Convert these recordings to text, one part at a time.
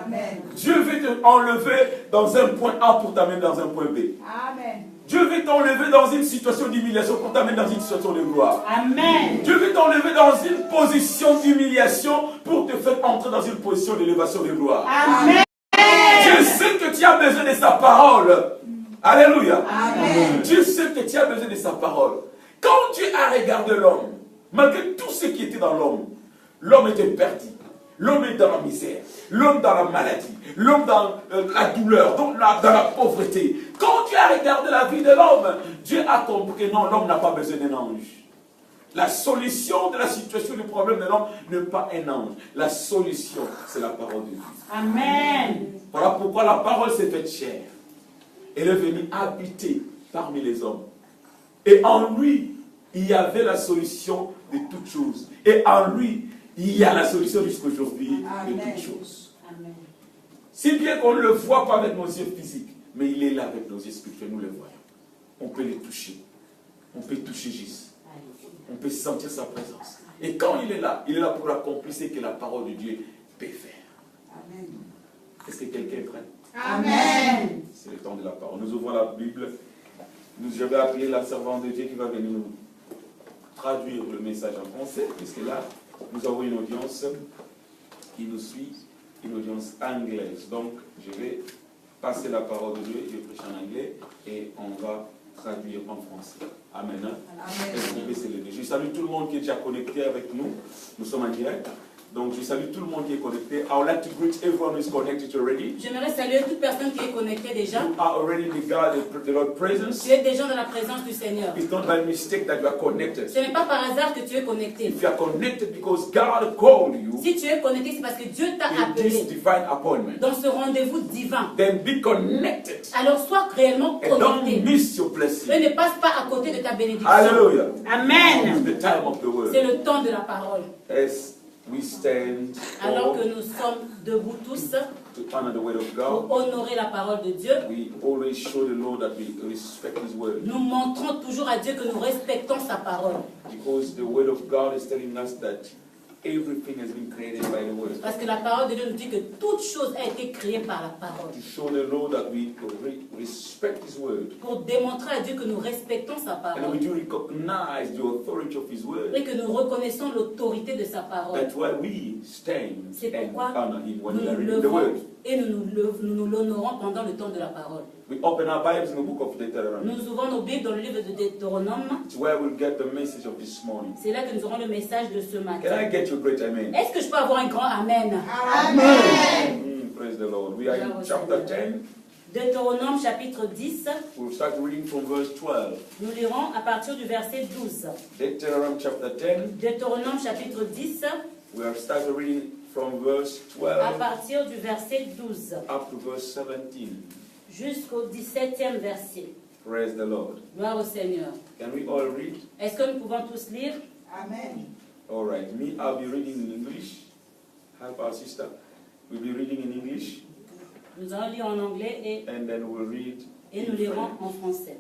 Amen. Dieu veut t'enlever dans un point A pour t'amener dans un point B. Amen. Dieu veut t'enlever dans une situation d'humiliation pour t'amener dans une situation de gloire. Amen. Dieu veut t'enlever dans une position d'humiliation pour te faire entrer dans une position d'élévation de gloire. Amen. Dieu sait que tu as besoin de sa parole. Alléluia. Amen. Dieu sait que tu as besoin de sa parole. Quand Dieu a regardé l'homme, malgré tout ce qui était dans l'homme, l'homme était perdu. L'homme est dans la misère, l'homme dans la maladie, l'homme dans la douleur, dans la pauvreté. Quand Dieu a regardé la vie de l'homme, Dieu a compris que non, l'homme n'a pas besoin d'un ange. La solution de la situation, du problème de l'homme n'est pas un ange. La solution, c'est la parole de Dieu. Amen. Voilà pourquoi la parole s'est faite chair. Elle est venue habiter parmi les hommes. Et en lui, il y avait la solution de toutes choses. Et en lui, il y a la solution jusqu'aujourd'hui de toutes choses. Amen. Si bien qu'on ne le voit pas avec nos yeux physiques, mais il est là avec nos yeux spirituels, nous le voyons. On peut le toucher. On peut toucher Jésus. On peut sentir sa présence. Et quand il est là pour accomplir ce que la parole de Dieu peut faire. Amen. Est-ce que quelqu'un est prêt? Amen. C'est le temps de la parole. Nous ouvrons la Bible. Je vais appeler la servante de Dieu qui va venir nous traduire le message en français, puisque là, nous avons une audience qui nous suit, une audience anglaise. Donc, je vais passer la parole de Dieu, je vais prêcher en anglais, et on va traduire en français. Amen. Amen. Est-ce qu'on peut se lever? Je salue tout le monde qui est déjà connecté avec nous. Nous sommes en direct. Donc, je salue tout le monde qui est connecté. I would like to greet everyone who is connected already. J'aimerais saluer toute personne qui est connectée déjà. You are already in the Lord's presence. Tu es déjà dans la présence du Seigneur. It's not by mistake that you are connected. Ce n'est pas par hasard que tu es connecté. If you are connected because God called you Si tu es connecté, c'est parce que Dieu t'a in this appelé divine appointment, dans ce rendez-vous divin. then be connected Alors sois réellement and don't connecté. miss your blessing. Et ne passe pas à côté de ta bénédiction. Hallelujah. Amen. It's the time of the word. C'est le temps de la parole. As we stand Alors que all nous sommes debout tous to honor the word of pour God, honorer la parole de Dieu, we always show the Lord that we respect His word. nous montrons toujours à Dieu que nous respectons sa parole. Because the word of God is telling us that everything has been created by the word. Parce que la parole de Dieu nous dit que toute chose a été créée par la parole. To show the Lord that we respect His word. Pour démontrer à Dieu que nous respectons sa And we parole. do recognize the authority of His word. Et que nous reconnaissons l'autorité de sa parole. That's why we stand C'est and pourquoi honor Him when nous we are nous reading the levons word. et nous l'honorons pendant le temps de la parole. We open our Bibles in the book of Deuteronomy. Nous ouvrons nos Bibles dans le livre de Deutéronome. It's where we'll get the message of this morning. C'est là que nous aurons le message de ce Can matin. I get your great amen? Est-ce que je peux avoir un grand Amen? Amen. Praise the Lord. We are in chapter 10. Deutéronome chapitre 10. We'll start reading from verse 12. Nous lirons à partir du verset 12. Deuteronomy chapter 10. Deutéronome chapitre 10 We are starting reading from verse à 12 partir du verset 12 up to verse 17. jusqu'au 17e verset. Praise the Lord. Gloire au Seigneur. Can we all read? Est-ce que nous pouvons tous lire? Amen. All right. Me, I'll be reading in English. Help our sister. We'll be reading in English. Nous allons lire en anglais And then we'll read et nous in lirons French. en français.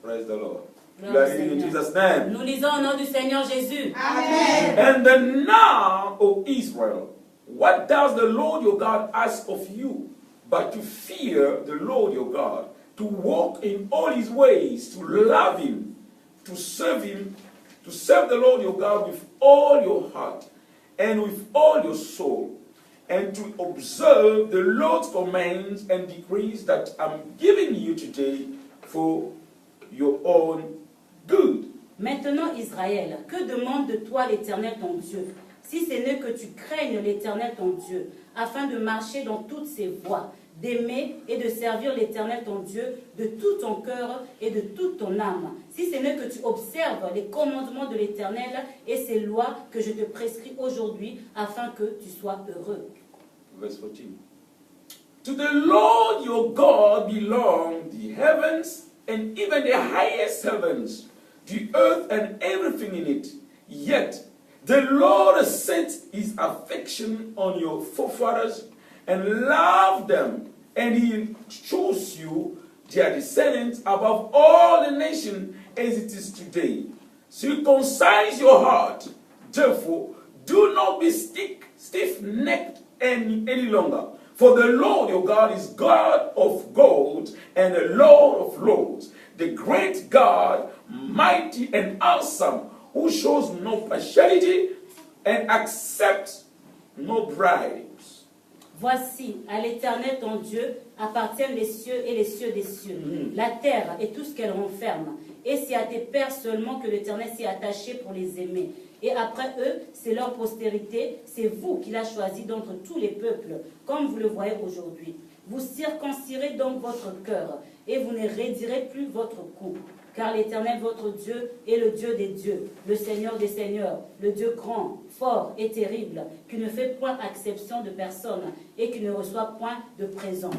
Praise the Lord. We Gloire are au reading in Seigneur. Jesus' name. Nous lisons au nom du Seigneur Jésus. Amen. And then now, O Israel, what does the Lord your God ask of you, but to fear the Lord your God, to walk in all his ways, to love him, to serve the Lord your God with all your heart and with all your soul, and to observe the Lord's commands and decrees that I'm giving you today for your own good. Maintenant, Israël, que demande de toi l'Éternel ton Dieu, si ce n'est que tu craignes l'Éternel ton Dieu, afin de marcher dans toutes ses voies, d'aimer et de servir l'Éternel ton Dieu de tout ton cœur et de toute ton âme, si ce n'est que tu observes les commandements de l'Éternel et ses lois que je te prescris aujourd'hui, afin que tu sois heureux. Verse 14. To the Lord your God belong the heavens and even the highest heavens, the earth and everything in it. Yet the Lord set his affection on your forefathers and loved them, and he chose you, their descendants, above all the nations as it is today. Circumcise your heart, therefore, do not be stiff-necked any longer, For the Lord your God is God of gods and the Lord of lords, the great God, mighty and awesome, who shows no partiality and accepts no bribes. Voici, à l'Éternel ton Dieu appartiennent les cieux et les cieux des cieux, la terre et tout ce qu'elle renferme. Et c'est à tes pères seulement que l'Éternel s'est attaché pour les aimer. Et après eux, c'est leur postérité, c'est vous qui l'avez choisi d'entre tous les peuples, comme vous le voyez aujourd'hui. Vous circoncirez donc votre cœur, et vous ne raidirez plus votre cou. Car l'Éternel, votre Dieu, est le Dieu des dieux, le Seigneur des seigneurs, le Dieu grand, fort et terrible, qui ne fait point exception de personne et qui ne reçoit point de présent.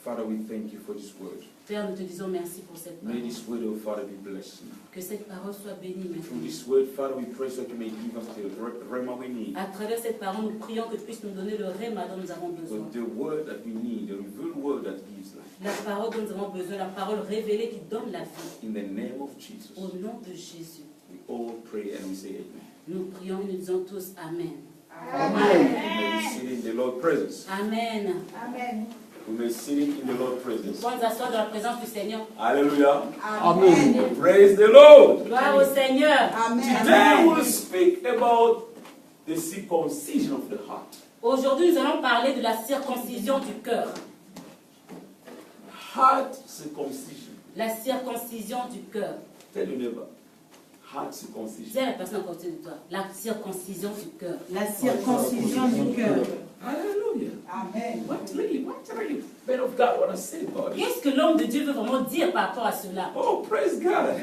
Father, we thank you for this word. Père, nous te disons merci pour cette May parole. this word, oh Father, be blessed. Que cette parole soit bénie Through maintenant. this word, Father, we pray so that you may give us the rhema we need. À travers cette parole, nous prions que tu puisses nous donner le rhéma dont nous avons besoin. The word that we need, the revealed word that gives life. La parole dont nous avons besoin, la parole révélée qui donne la vie. In the name of Jesus, Au nom de Jésus, we all pray and we say amen. nous prions et nous disons tous Amen. Amen. We may sit in the Lord's presence. Amen. Amen. We may sit in the Lord's presence. Pour nous asseoir dans la présence du Seigneur. Hallelujah. Amen. Praise the Lord. Gloire au Seigneur. Today we'll speak about the circumcision of the heart. Aujourd'hui, nous allons parler de la circoncision du cœur. Heart circumcision. La circoncision du cœur. Tell your neighbor. Heart Dis circumcision. à la personne à côté de toi, la circoncision du cœur. La circoncision du cœur. Hallelujah. Amen. What really, men of God want to say about it? Qu'est-ce que l'homme de Dieu veut vraiment dire par rapport à cela? Oh, praise God.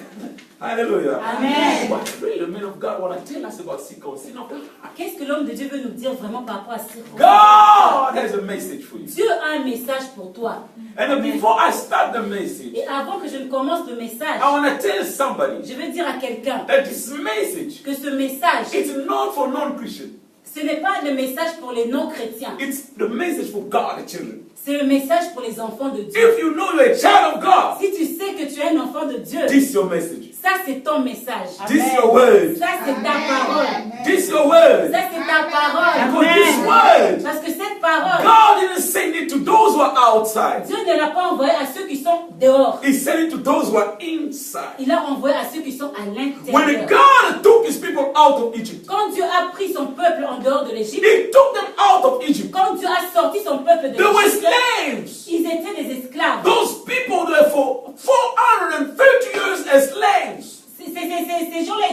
Hallelujah. Amen. What really the men of God want to tell us about circumcision of the heart? Qu'est-ce que l'homme de Dieu veut nous dire vraiment par rapport à la circoncision? God has a message for you. Dieu a un message pour toi. And before I start the message, Et avant que je ne commence le message, I want to tell somebody je veux dire à quelqu'un that this message que ce message, is not for non-Christians. ce n'est pas le message pour les non-chrétiens. It's the message for God's children. C'est le message pour les enfants de Dieu. If you know you're a child of God, Si tu sais que tu es un enfant de Dieu, this is your message. ça c'est ton message. This is your word. Ça c'est ta parole. This is your word. Ça c'est ta parole. Because this word, Parce que cette parole, God didn't send it to those who are outside. Dieu ne l'a pas envoyée à ceux qui sont dehors. He sent it to those who are inside. Il l'a envoyée à ceux qui sont à When l'intérieur. God took his people out of Egypt, Quand Dieu a pris son peuple en dehors de l'Égypte, He took them out of Egypt. quand Dieu a sorti son peuple de They were l'Égypte, slaves. ils étaient des esclaves. Those people were for 430 years as slaves. Ces gens-là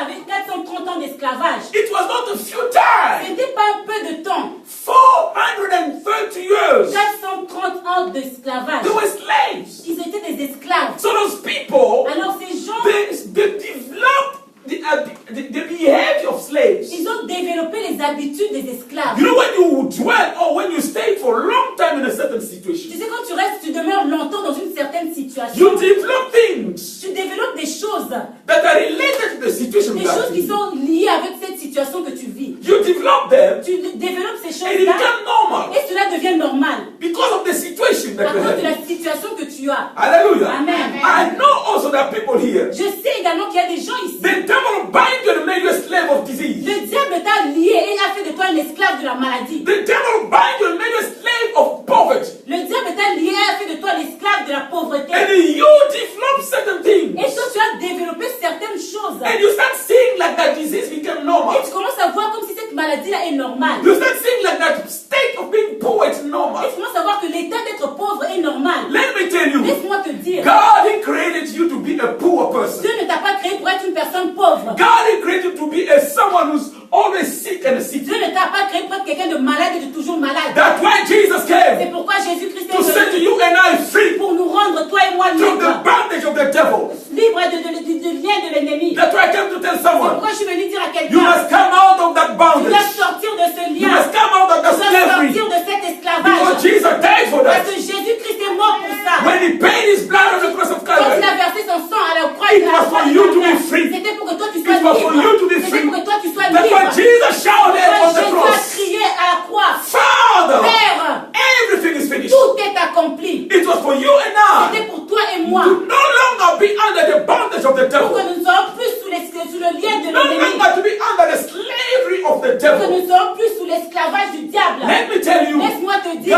avaient 430 ans d'esclavage. It was not a few times. Ce n'était pas un peu de temps. 430 years. 430 ans d'esclavage. They were slaves. Ils étaient des esclaves. So those people, Alors ces gens, they developed the behavior of slaves. ils ont développé les habitudes des esclaves. You know, when you dwell or when you stay for a long time in a certain Tu situation, sais, quand tu restes, tu demeures longtemps dans une certaine situation, you develop things tu développes des choses. that are related to the situation Des you are choses qui in. sont liées avec cette situation que tu vis. You develop them Tu développes ces and it choses-là becomes normal et cela devient normal. because of the situation À that you cause de have. la situation que tu as. Hallelujah. Amen. I know also that people here, Je sais également qu'il y a des gens ici. the devil bind you and make you a slave of disease. Le diable t'a lié et a fait de toi un esclave de la maladie. The devil bind you and make you a slave of poverty. Le diable t'a lié et a fait de toi l'esclave de la pauvreté. And you develop certain things. Et toi, tu as développé certaines choses. And you start seeing like that disease become normal. Et tu commences à voir comme si cette maladie-là est normale. You start seeing like that state of being poor is normal. Et tu commences à voir que l'état d'être pauvre est normal. Let me tell you, Laisse-moi te dire, God He created you to be a poor person. Dieu ne t'a pas créé pour être une personne pauvre. God He created you to be someone who's always sick and sick. Dieu ne t'a pas créé pour être quelqu'un de malade et de toujours malade. That's why Jesus C'est came pourquoi Jésus-Christ est to set venu you and I free pour nous rendre, toi et moi, from the libres. bondage of the devil. Libres du lien de l'ennemi. That's why I came to tell C'est someone, pourquoi je suis venu dire à you quelqu'un, must come out of that tu dois bondage. sortir de ce You lien. must come out of Tu that dois slavery. sortir de cet Because esclavage. Jesus died for Parce that. que Jésus-Christ est mort pour ça. When He paid His blood on the cross of Quand il Calvary, a versé son sang à la croix, It was for you to be free. C'était pour que toi tu It sois was for you to libre. be C'était free. pour que toi tu sois That's why libre. Jesus shouted Quand on the Jésus a cross, crié à la croix, Father, Père, everything the que nous devil. ne serons plus sous l'esclavage du diable. Let me tell you, Laisse-moi te dire,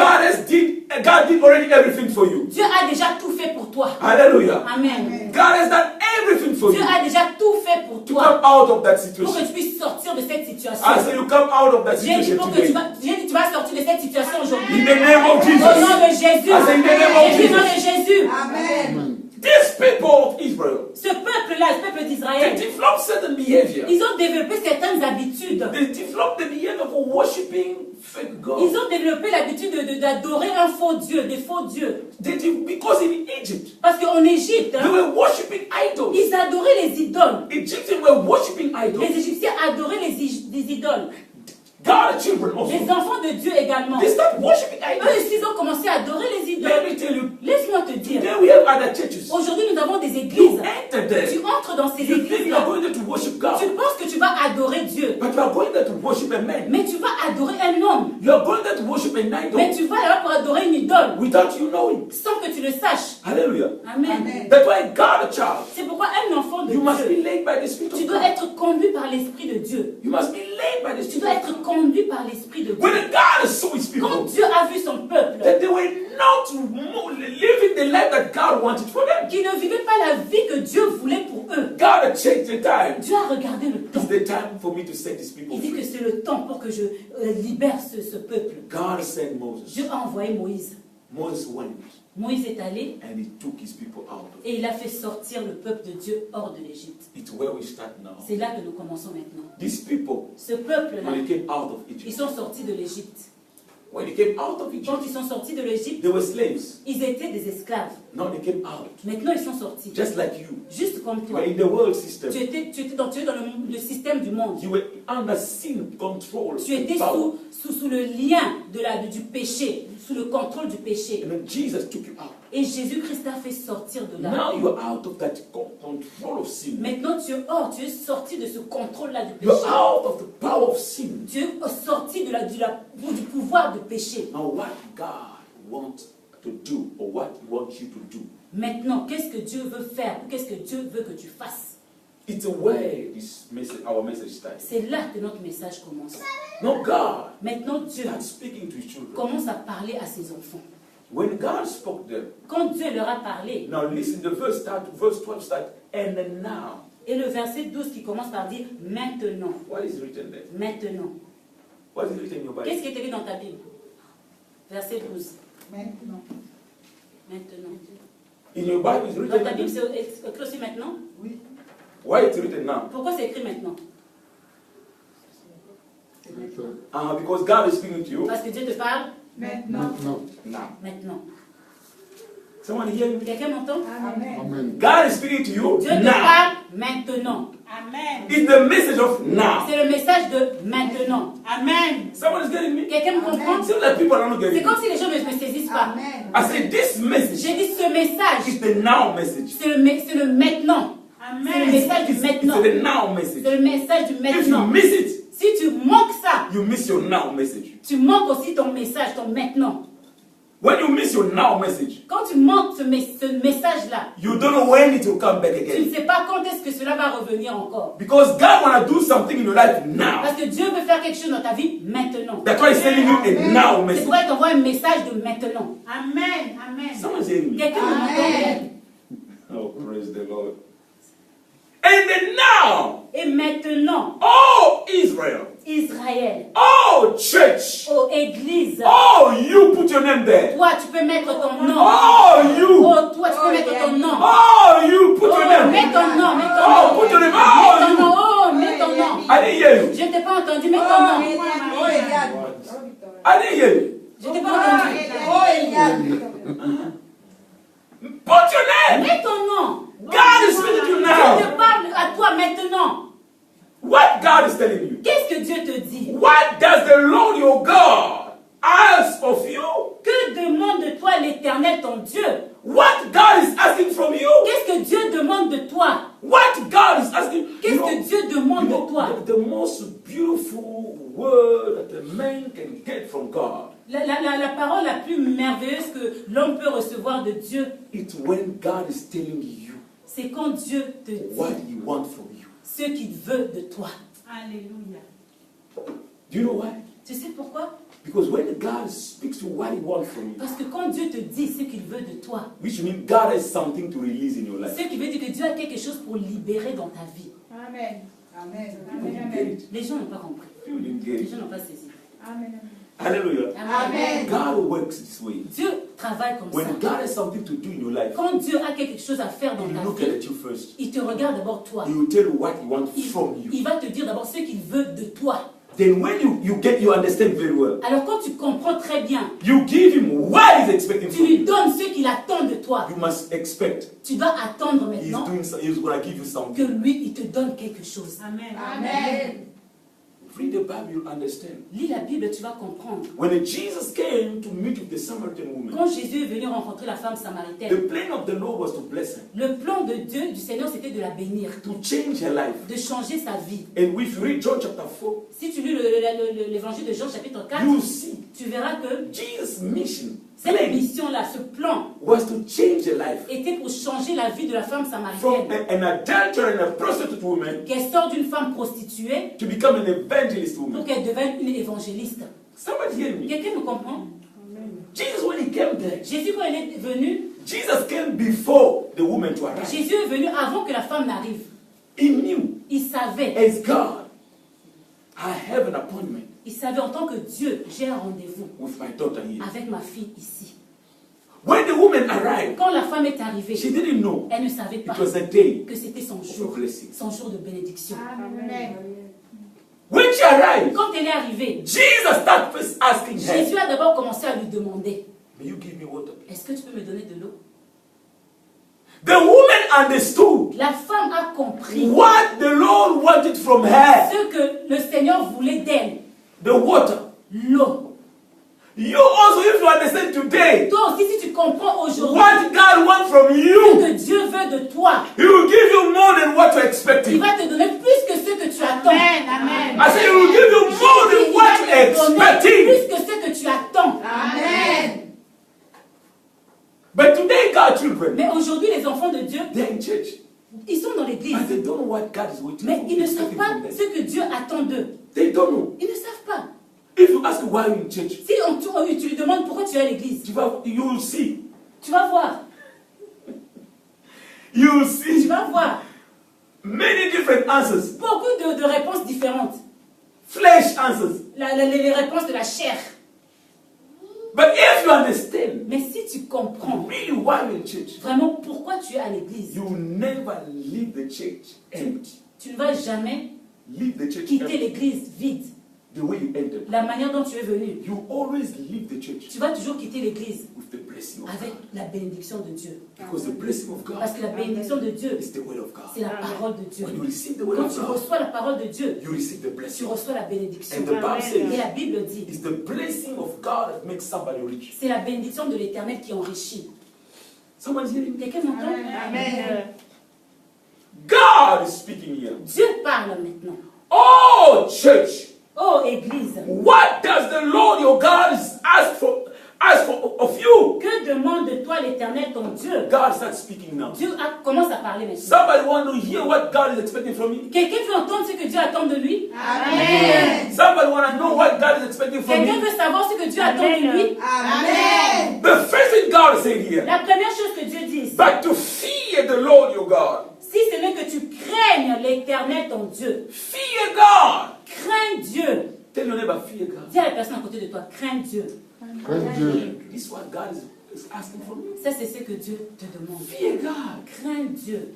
God did already everything for you. Dieu a déjà tout fait pour toi. Hallelujah. Amen. God has done everything for Dieu you a déjà tout fait pour to toi. come out of that Pour que situation. tu puisses sortir de cette situation. I say you come out of that J'ai dit situation pour que tu today. tu vas sortir de cette situation aujourd'hui. In the name of Au Jesus. nom de Jésus. I say in the name of J'ai dit au nom de Jesus. Jésus. Amen. These people of Israel, Ce peuple-là, ce peuple they d'Israël, developed certain behavior. ils ont développé certaines habitudes. They developed the behavior of worshiping fake gods. Ils ont développé l'habitude d'adorer un faux Dieu, des faux dieux. Because in Egypt, Parce qu'en Égypte, they hein, were worshiping idols. ils adoraient les idoles. Egyptians were worshiping idols. Les Égyptiens adoraient les idoles. God's children Les also. enfants de Dieu également. They start worshiping Eux idols. aussi, ils ont commencé à adorer les Let idoles. me tell you, Laisse-moi te dire, today we have other churches. aujourd'hui nous avons des You églises. enter there. Tu entres dans ces You think you are églises-là. going there to worship Tu God. penses que tu vas adorer Dieu. But you are going there to worship a man. Mais tu vas adorer un homme. You are going there to worship an Mais idol tu vas là pour adorer une idole. without you knowing. Sans que tu le saches. Hallelujah. Amen. Amen. That's why God, a child, C'est pourquoi un enfant de you must be Dieu, led by the Spirit tu of dois God. être conduit par l'Esprit de Dieu. You must be led by the Tu Spirit dois of être God. conduit par l'Esprit de Dieu. When God saw his Quand people, Dieu a vu son peuple, that they were not living the life that God wanted for them. qui ne vivait pas la vie que Dieu voulait pour eux, God had changed the time. Dieu a regardé le temps. It's the time for me to set these people Il dit que free. c'est le temps pour que je libère ce peuple. God sent Moses. Dieu a envoyé Moïse. Moses went Moïse est allé and he took his people out of it. et il a fait sortir le peuple de Dieu hors de l'Égypte. It's where we start now. C'est là que nous commençons maintenant. These people, Ce peuple-là, when they came out of ils Egypt, sont sortis de l'Égypte. when they came out of Quand Egypt, ils sont sortis de l'Égypte, they were slaves. ils étaient des esclaves. Now they came out, Maintenant, ils sont sortis. just like you. Juste comme You toi. were in the world system. Tu étais dans le système du monde. You were under sin control. Tu étais Power. sous le lien du péché, sous le contrôle du péché. And then Jesus took you out. Et Jésus-Christ t'a fait sortir de là. Now you are out of that control of sin. Maintenant, tu es hors, tu es sorti de ce contrôle-là du You péché. are out of the power of sin. Tu es sorti du pouvoir du péché. Now what God wants to do, or what He wants you to do, Maintenant, qu'est-ce que Dieu veut faire ou qu'est-ce que Dieu veut que tu fasses? it's where this message, our message starts. C'est là que notre message commence. No, God, Maintenant, Dieu God speaking to His children. commence à parler à ses enfants. When God spoke them, Quand Dieu leur a parlé, now listen, the verse 12 start, and then now. et le verset 12 qui commence par dire maintenant, What is written there? maintenant. What is written in your Qu'est-ce Bible? qui est écrit dans ta Bible? Verset 12. Maintenant. Maintenant. In your Bible, it's Dans written. ta Bible, c'est écrit aussi maintenant? Oui. Why it's written now? Pourquoi c'est écrit maintenant? C'est maintenant. Because God is speaking to you Parce que Dieu te parle Maintenant. now. maintenant. Someone hear me? Quelqu'un m'entend? Amen. God is speaking to you Dieu te now. parle maintenant. Amen. It's the message of now. C'est le message de maintenant. Amen. Someone is getting me? Quelqu'un me comprend? Seems like people are not C'est getting comme me. si les gens ne me saisissent pas. Amen. I said this message J'ai dit ce message, is the now message. c'est le maintenant. C'est le message du It's maintenant. the now C'est message. le message du If you maintenant. miss it, Si tu manques ça, you miss your now message. tu manques aussi ton message, ton maintenant. When you miss your now message, Quand tu manques ce message-là, you don't know when it will come back tu ne again. sais pas quand est-ce que cela va revenir encore. Because God want to do something in your life now. Parce que Dieu veut faire quelque chose dans ta vie maintenant. That's why He's sending you a now C'est message. pourquoi il t'envoie un message de maintenant. Amen. Amen. Someone's hearing me. Quelqu'un m'entend? Amen. Oh, praise the Lord. And then now, Et maintenant, oh Israel, Israël, oh church, oh Église, oh you put your name there. toi tu peux mettre ton nom. Oh you, Oh, toi tu peux mettre ton nom. oh you put your Oh, name. mets ton nom, mets ton Oh nom. put your name. Mets ton Oh nom, oh, mets ton nom. you. I didn't hear you. Je ne t'ai pas entendu, mets ton Oh, nom. Eliade. Oh, Eliade. I didn't hear you. Je ne t'ai pas entendu. Oh, Eliade. Put your name. Mets ton nom. God is speaking to you Je now. te parle à toi maintenant. What God is telling you? Qu'est-ce que Dieu te dit? What does the Lord your God ask of you? Que demande de toi l'Éternel ton Dieu? What God is asking from you? Qu'est-ce que Dieu demande de toi? What God is asking? Qu'est-ce que Dieu demande de toi? the most beautiful word that a man can get from God. La parole la plus merveilleuse que l'homme peut recevoir de Dieu, It's when God is telling you c'est quand Dieu te what dit He wants from you. ce qu'il veut de toi. Alléluia. Do you know why? Tu sais pourquoi? Because when God speaks to what He wants from you, Parce que quand Dieu te dit ce qu'il veut de toi, which means God has something to release in your life. ce qui veut dire que Dieu a quelque chose pour libérer dans ta vie. Amen. Amen. People Amen. didn't get Amen. it. Les gens n'ont pas compris. People didn't get Les it. gens n'ont pas saisi. Amen. Hallelujah. Amen. God works this way. Dieu travaille comme When ça. God has something to do in your life, Quand Dieu a quelque chose à faire dans He will ta look vie, at you first. il te regarde d'abord toi. He will tell you what He wants from you. Il va te dire d'abord ce qu'il veut de toi. Then when you understand very well, Alors quand tu comprends très bien, you give Him what He's expecting tu from lui you. donnes ce qu'il attend de toi. You must expect Tu dois attendre He's maintenant He's going to give you que something. lui, il te donne quelque chose. Amen. Amen. Read the Bible, you'll understand. Lis la Bible, tu vas comprendre. When Jesus came to meet with the Samaritan woman, Quand Jésus est venu rencontrer la femme the samaritaine, plan of the Lord was to bless her, le plan de Dieu, du Seigneur, c'était de la bénir, to change her life. de changer sa vie. And if you read John chapter 4, Si tu lis l'évangile de Jean chapitre 4, you see tu verras que Jesus' mission cette plan mission-là, ce plan, was to change her life était pour changer la vie de la femme from samaritaine, an adulterer and a prostitute woman qu'elle sort d'une femme prostituée to become an evangelist pour woman. qu'elle devienne une évangéliste. Somebody hear me? Quelqu'un me comprend? Jesus, when He came there, Jésus, quand il est venu, Jesus came before the woman to arrive. Jésus est venu avant que la femme n'arrive. He knew, Il savait, as God, I have an appointment il savait en tant que Dieu, j'ai un rendez-vous with my daughter here. avec ma fille ici. When the woman arrived, Quand la femme est arrivée, she didn't know elle ne savait pas it was a day que c'était son of jour, a blessing. son jour de bénédiction. Amen. When she arrived, Quand elle est arrivée, Jesus started first asking her, Jésus a d'abord commencé à lui demander, "May you give me water?" est-ce que tu peux me donner de l'eau? The woman understood La femme a compris what the Lord wanted from her. ce que le Seigneur voulait d'elle, The water. l'eau. You also, if you understand today Toi aussi, si tu comprends aujourd'hui what God wants from ce you, que Dieu veut de toi, He will give you more than what you're il expecting. va te donner plus que ce que tu attends. Amen. Amen. I say He will give you more Il than what va you're te donner expecting. plus que ce que tu attends. Amen. But today, God's children, Mais aujourd'hui, les enfants de Dieu, they're in church, ils sont dans l'église, but they don't know what God is waiting mais for. ils ne savent expecting pas from them. ce que Dieu attend d'eux. They don't know. Ils ne savent pas. If you ask why you're in church, Si tu lui demandes pourquoi tu es à l'église, you will see. tu vas voir. You will Tu see vas voir many different answers. beaucoup de réponses différentes. Flesh answers. Les réponses de la chair. But if you understand Mais si tu comprends really why you're in church, vraiment pourquoi tu es à l'église, you will never leave the church empty. tu ne vas jamais Leave the church quitter empty. l'église vide. The way you entered. La manière dont tu es venu, You always leave the church tu vas toujours quitter l'église with the blessing of avec God. la bénédiction de Dieu. Because the blessing of Parce God que la bénédiction de Dieu, is the word of God. c'est la parole de Dieu. When you receive the word Quand of tu God, reçois la parole de Dieu, you receive the tu blessing. reçois la bénédiction. And the Bible Et la says Bible dit, it's the blessing of God that makes somebody rich. c'est la bénédiction de l'Éternel qui enrichit. Someone's hearing me? Quelqu'un m'entend? Amen. God is speaking here. Dieu parle maintenant. Oh, church, Oh, Église, what does the Lord your God ask for of you? que demande de toi l'Éternel ton Dieu? God starts speaking now. Dieu commence à parler maintenant. Somebody want to hear what God is expecting from you? Quelqu'un veut entendre ce que Dieu attend de lui? Amen. Somebody want to know what God is expecting from Quelqu'un you? veut savoir ce que Dieu attend de lui? Amen. The first thing God said here, La première chose que Dieu dit ici, but to fear the Lord your God. si ce n'est que tu craignes l'Éternel ton Dieu, Fear God. crains Dieu. Tell your neighbor, fear God. Dis à la personne à côté de toi, crains Dieu. This is what God is asking from you. Ça, c'est ce que Dieu te demande. Fear God. Crains Dieu.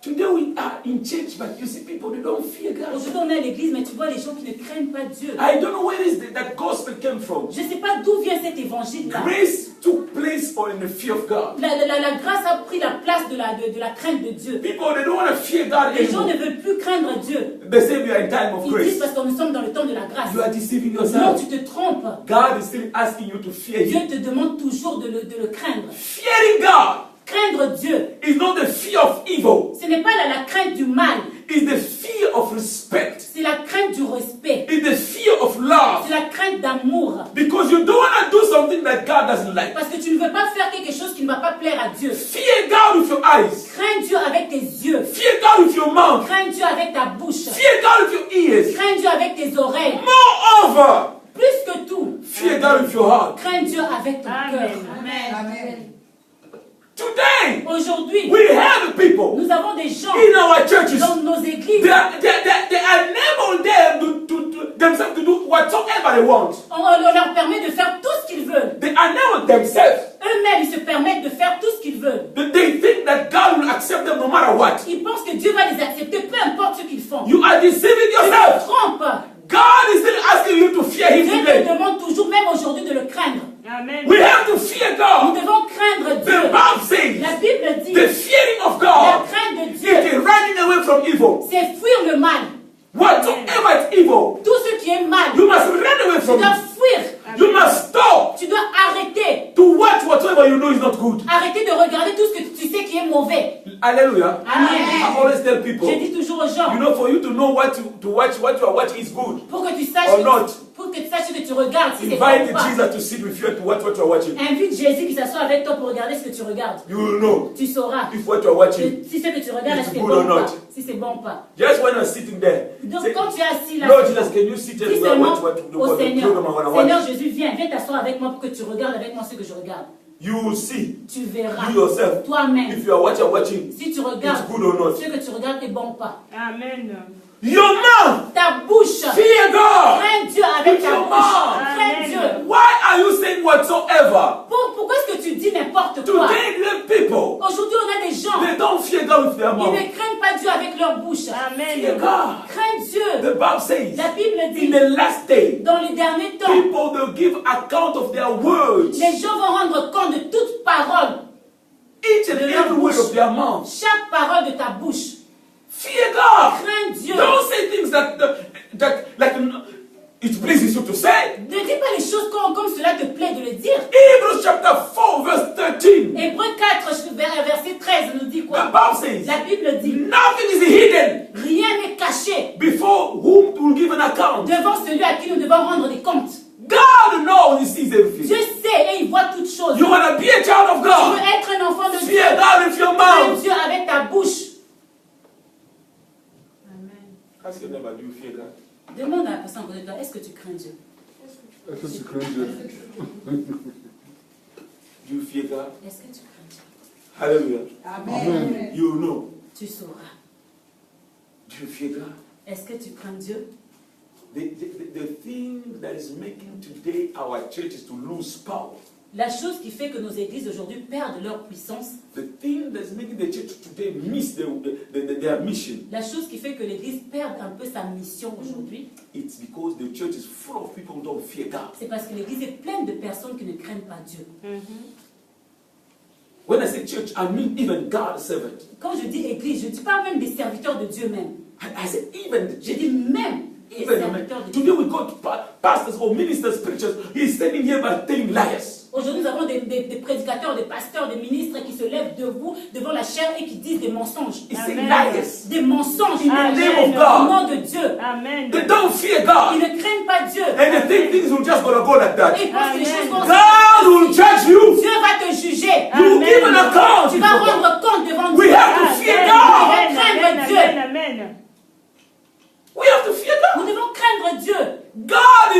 Today we are in church, but you see people, they don't fear God. Aujourd'hui, on est à l'église, mais tu vois les gens qui ne craignent pas Dieu. I don't know where that gospel came from. Je ne sais pas d'où vient cet évangile-là. Grace took place in the fear of God. La grâce a pris la place de la crainte de Dieu. People, they don't want to fear God Les gens anymore. ne veulent plus craindre Dieu. They say we are in time of Ils disent grace. parce que nous sommes dans le temps de la grâce. You are deceiving Non, yourself. tu te trompes. God is still asking you to fear Dieu Him. te demande toujours de le craindre. Fearing God Craindre Dieu, is not the fear of evil. ce n'est pas la crainte du mal, It's the fear of respect. c'est la crainte du respect, It's the fear of love. c'est la crainte d'amour. Because you don't want to do something that God doesn't like. Parce que tu ne veux pas faire quelque chose qui ne va pas plaire à Dieu. Fear God with your eyes. Crains Dieu avec tes yeux. Fear God with your mouth. Crains Dieu avec ta bouche. Fear God with your ears. Crains Dieu avec tes oreilles. Moreover, Plus que tout, fear God with your heart. crains Dieu avec ton cœur. Amen. Amen. Today, Aujourd'hui, we have people nous avons des gens in our churches. dans nos églises. They enable them themselves to do whatsoever they want. On leur permet de faire tout ce qu'ils veulent. They enable themselves. Eux-mêmes, ils se permettent de faire tout ce qu'ils veulent. They think that God will accept them no matter what. Ils pensent que Dieu va les accepter, peu importe ce qu'ils font. You are deceiving Tu te yourself. trompes. God is still asking you to fear Him Dieu today. te demande toujours, même aujourd'hui, de le craindre. Amen. We have to fear Nous God. devons craindre Dieu. The Bible says La Bible dit, the fearing of la God crainte de is Dieu, the running away from evil. c'est fuir le mal. Whatsoever is evil, Tout ce qui est mal, you must run away tu from dois it. fuir. You must stop Tu dois arrêter. to watch whatsoever you know is not good. Arrêter de regarder tout ce que tu sais qui est mauvais. Hallelujah. Amen. I always tell people, Je dis toujours aux gens, you know, for you to know what to watch, what you are watching is good. pour que tu saches Or not. ce que tu regardes, si c'est bon Invite ou pas. Jesus to sit with you and to watch what you are watching. Invite Jésus qui s'assoit avec toi pour regarder ce que tu regardes. You will know Tu sauras if what you are watching. si ce que tu regardes, It's est-ce que c'est good bon or ou pas. not. Si c'est bon ou pas. Just when you're sitting there, Donc say, quand tu es assis là, Lord Jesus, can you sit and dis watch seulement what au the Seigneur, program I want to Seigneur watch? Jésus, viens t'asseoir avec moi pour que tu regardes avec moi ce que je regarde. You will see, Tu verras you yourself, toi-même if you are what you're watching, si tu it's regardes good or not. ce que tu regardes est bon ou pas. Amen. Your mouth, Ta bouche, fear God. crains Dieu avec ta Your bouche. mouth. Crains Amen. Dieu. Why are you saying whatsoever? Pourquoi est-ce que tu dis n'importe quoi? Today, the people, Aujourd'hui, on a des gens, they don't fear God with their ils mouth. ne craignent pas Dieu avec leur bouche. Fear Amen. God. Crains Dieu. The Bible says, La Bible in dit, the last day, dans les derniers temps, people will give account of their words. les gens vont rendre compte de toute parole, Each and de leur every word bouche. of their mouth. Chaque parole de ta bouche. Fear God. Crains Dieu. Don't say things that like it pleases you to say. Ne dis pas les choses comme cela te plaît de le dire. Hebrews chapter 4 verse 13. Hébreux 4, verset 13 nous dit The quoi? Bible says, La Bible dit, nothing is hidden rien n'est caché before whom to give an account. devant celui à qui nous devons rendre des comptes. God knows, He sees everything. Dieu sait et il voit toutes choses. You want to be a child of Tu veux God. être un enfant de Dieu. Fear God with your Crains mouth. Dieu avec ta bouche. Ask your neighbor, do you fear God? Demande à la personne à côté de toi, est-ce que tu crains Dieu? Est-ce que tu crains Dieu? Do you fear God? Est-ce que tu crains Dieu? Hallelujah. Amen. You know. Tu sauras. Do you fear God? Est-ce que tu crains Dieu? The thing that is making today our churches to lose power, La chose qui fait que nos églises aujourd'hui perdent leur puissance, the thing that is making the church today miss their mission, la chose qui fait que l'église perd un peu sa mission aujourd'hui, it's because the church is full of people who don't fear God. c'est parce que l'église est pleine de personnes qui ne craignent pas Dieu. When I say church, I mean even God's servant. Quand je dis église, je ne dis pas même des serviteurs de Dieu même. I say even the Je church. dis même des Even serviteurs de Dieu. today we go to pastors or ministers, preachers. He's standing here by telling liars. Aujourd'hui, nous avons des prédicateurs, des pasteurs, des ministres qui se lèvent debout devant la chair et qui disent des mensonges. He's saying Amen. liars. Des mensonges In the Amen. name of au God. nom de Dieu. Amen. They don't fear Ils God. ne craignent pas Dieu. And they think things will just gonna go like that. Et ils pensent que les choses vont God will judge you. Dieu va te juger. You will give an account. Tu vas rendre compte devant We Dieu. have to fear Amen. God. Amen. Craindre Dieu. Amen. Amen. We have to fear Nous God. devons craindre Dieu. God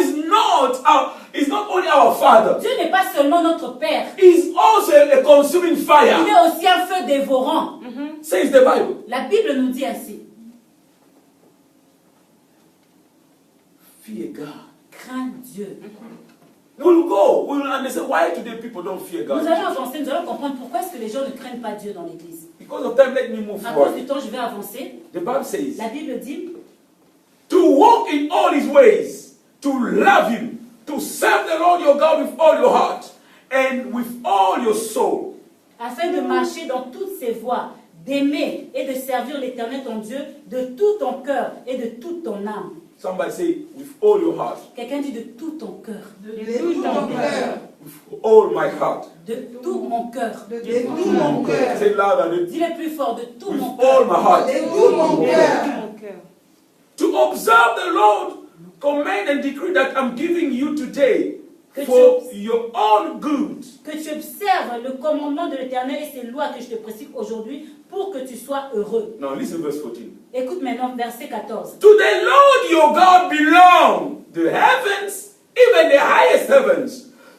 is not only our Father. Dieu n'est pas seulement notre Père. He's also a consuming Il fire. est aussi un feu dévorant. Says the Bible. La Bible nous dit ainsi. Fear God. Crains Dieu. We'll go. We will understand why today people don't fear Nous God. allons avancer, nous allons comprendre pourquoi est-ce que les gens ne craignent pas Dieu dans l'église. Because of time, let me move À cause forward. du temps, je vais avancer. The Bible says, La Bible dit to walk in all His ways, to love Him, to serve the Lord your God with all your heart and with all your soul. afin de marcher dans toutes ses voies, d'aimer et de servir l'Éternel ton Dieu de tout ton cœur et de toute ton âme. Somebody say, with all your heart, Quelqu'un dit de tout ton cœur. De tout ton cœur. with all my heart. De tout mon cœur. De tout mon cœur. Say louder. Dis-le plus fort, de tout With mon all cœur. my heart. De tout mon De cœur. tout mon cœur. To observe the Lord command and decree that I'm giving you today Que for your own good. Que tu observes le commandement de l'Éternel et ses lois que je te prescris aujourd'hui pour que tu sois heureux. Now listen verse 14. Écoute maintenant verset 14. To the Lord your God belong the heaven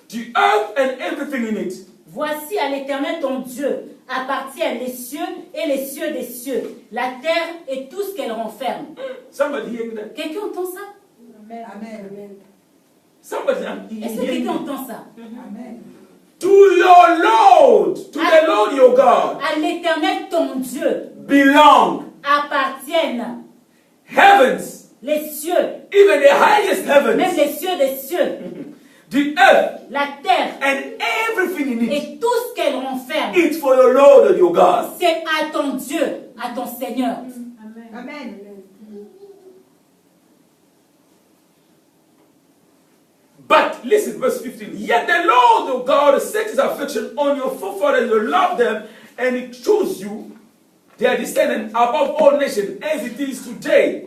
the earth and everything in it. Voici à l'Éternel ton Dieu appartiennent les cieux et les cieux des cieux, la terre et tout ce qu'elle renferme. Somebody hearing that? Quelqu'un entend ça? Amen. Somebody Est-ce que hearing quelqu'un me? entend ça? Amen. To your Lord, to the Lord your God, À l'Éternel ton Dieu belong appartiennent heavens, les cieux, even the highest même heavens, les cieux des cieux, the earth, la terre and everything in it. et tout ce qu'elle renferme. It's for your Lord and your God. C'est à ton Dieu, à ton Seigneur. Amen. But listen, verse 15. Yet the Lord your God set his affection on your forefathers, you love them, and he chose you, their descendants, above all nations, as it is today.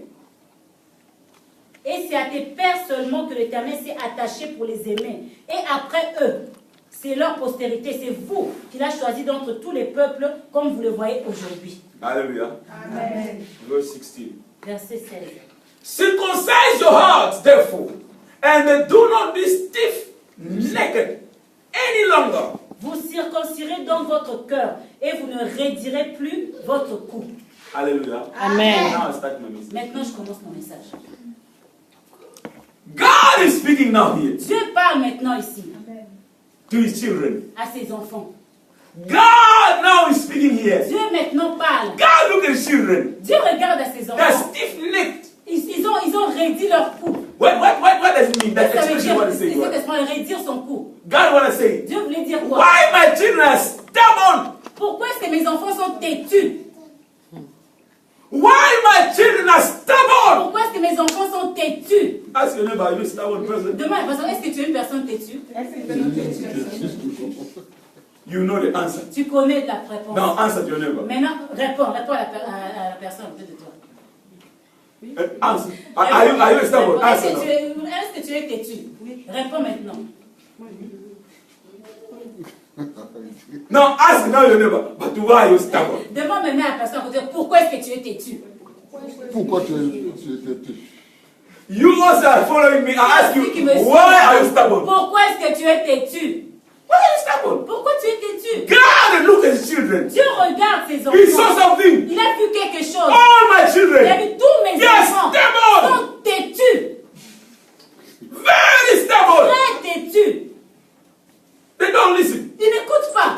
Et c'est à tes pères seulement que l'Éternel s'est attaché pour les aimer. Et après eux, c'est leur postérité, c'est vous qu'il a choisi d'entre tous les peuples, comme vous le voyez aujourd'hui. Hallelujah. Amen. Verse 16. Verset 16. Circumcise your hearts, therefore, and do not be stiff-necked any longer. Vous circoncirez donc votre cœur et vous ne raidirez plus votre cou. Hallelujah. Amen. Now I start my message. Maintenant, je commence mon message. God is speaking now here Dieu parle maintenant ici to his children. à ses enfants. God now is speaking here. Dieu maintenant parle. God look at his children. Dieu regarde à ses They're enfants. stiff-necked. Ils ont raidi leur cou. What does it mean? That Ça veut expression dire, want to say c'est what? cette expression, raidir son cou. God want to say, Dieu voulait dire quoi? why my children are stubborn? Pourquoi est-ce que mes enfants sont têtus? Why my children are stubborn? Pourquoi est-ce que mes enfants sont têtus? Ask your neighbor, are you a stubborn person? Demande à la personne, est-ce que tu es une personne têtue? You know the answer. Tu connais la réponse. Now answer to your neighbor. Maintenant, réponds à la personne en tête de toi. Answer. Are you a stubborn? Est-ce Answer que, now. est-ce que tu es têtu? Réponds maintenant. Now ask now your neighbor, but why are you stubborn? Demande maintenant à la personne à côté, pourquoi est-ce que tu es têtu? Pourquoi tu es têtu? You also are following me. I ask Celui qui you, me suit, why are you stubborn? Pourquoi est-ce que tu es têtu? Why are you stubborn? Pourquoi tu es têtu? God look at his children. Dieu regarde ses He saw enfants. something. Il a vu quelque chose. All my Il a children, vu tous mes Yes, enfants stubborn. sont têtus. very stubborn. Très têtus. They don't listen. Ils n'écoutent pas.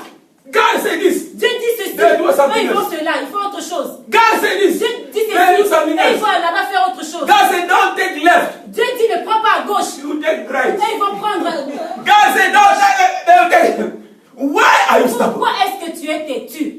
God said this. Dieu dit ceci. They do something Eux, ils font else. cela. Ils font autre chose. God said this. Dieu dit They do ceci. something Et ils else. vont là-bas faire autre chose. God said, don't take left. Dieu dit ne prends pas à gauche. You take right. Et ils vont prendre. God said, don't take left. Why are you stubborn? Pourquoi est-ce que tu es têtu?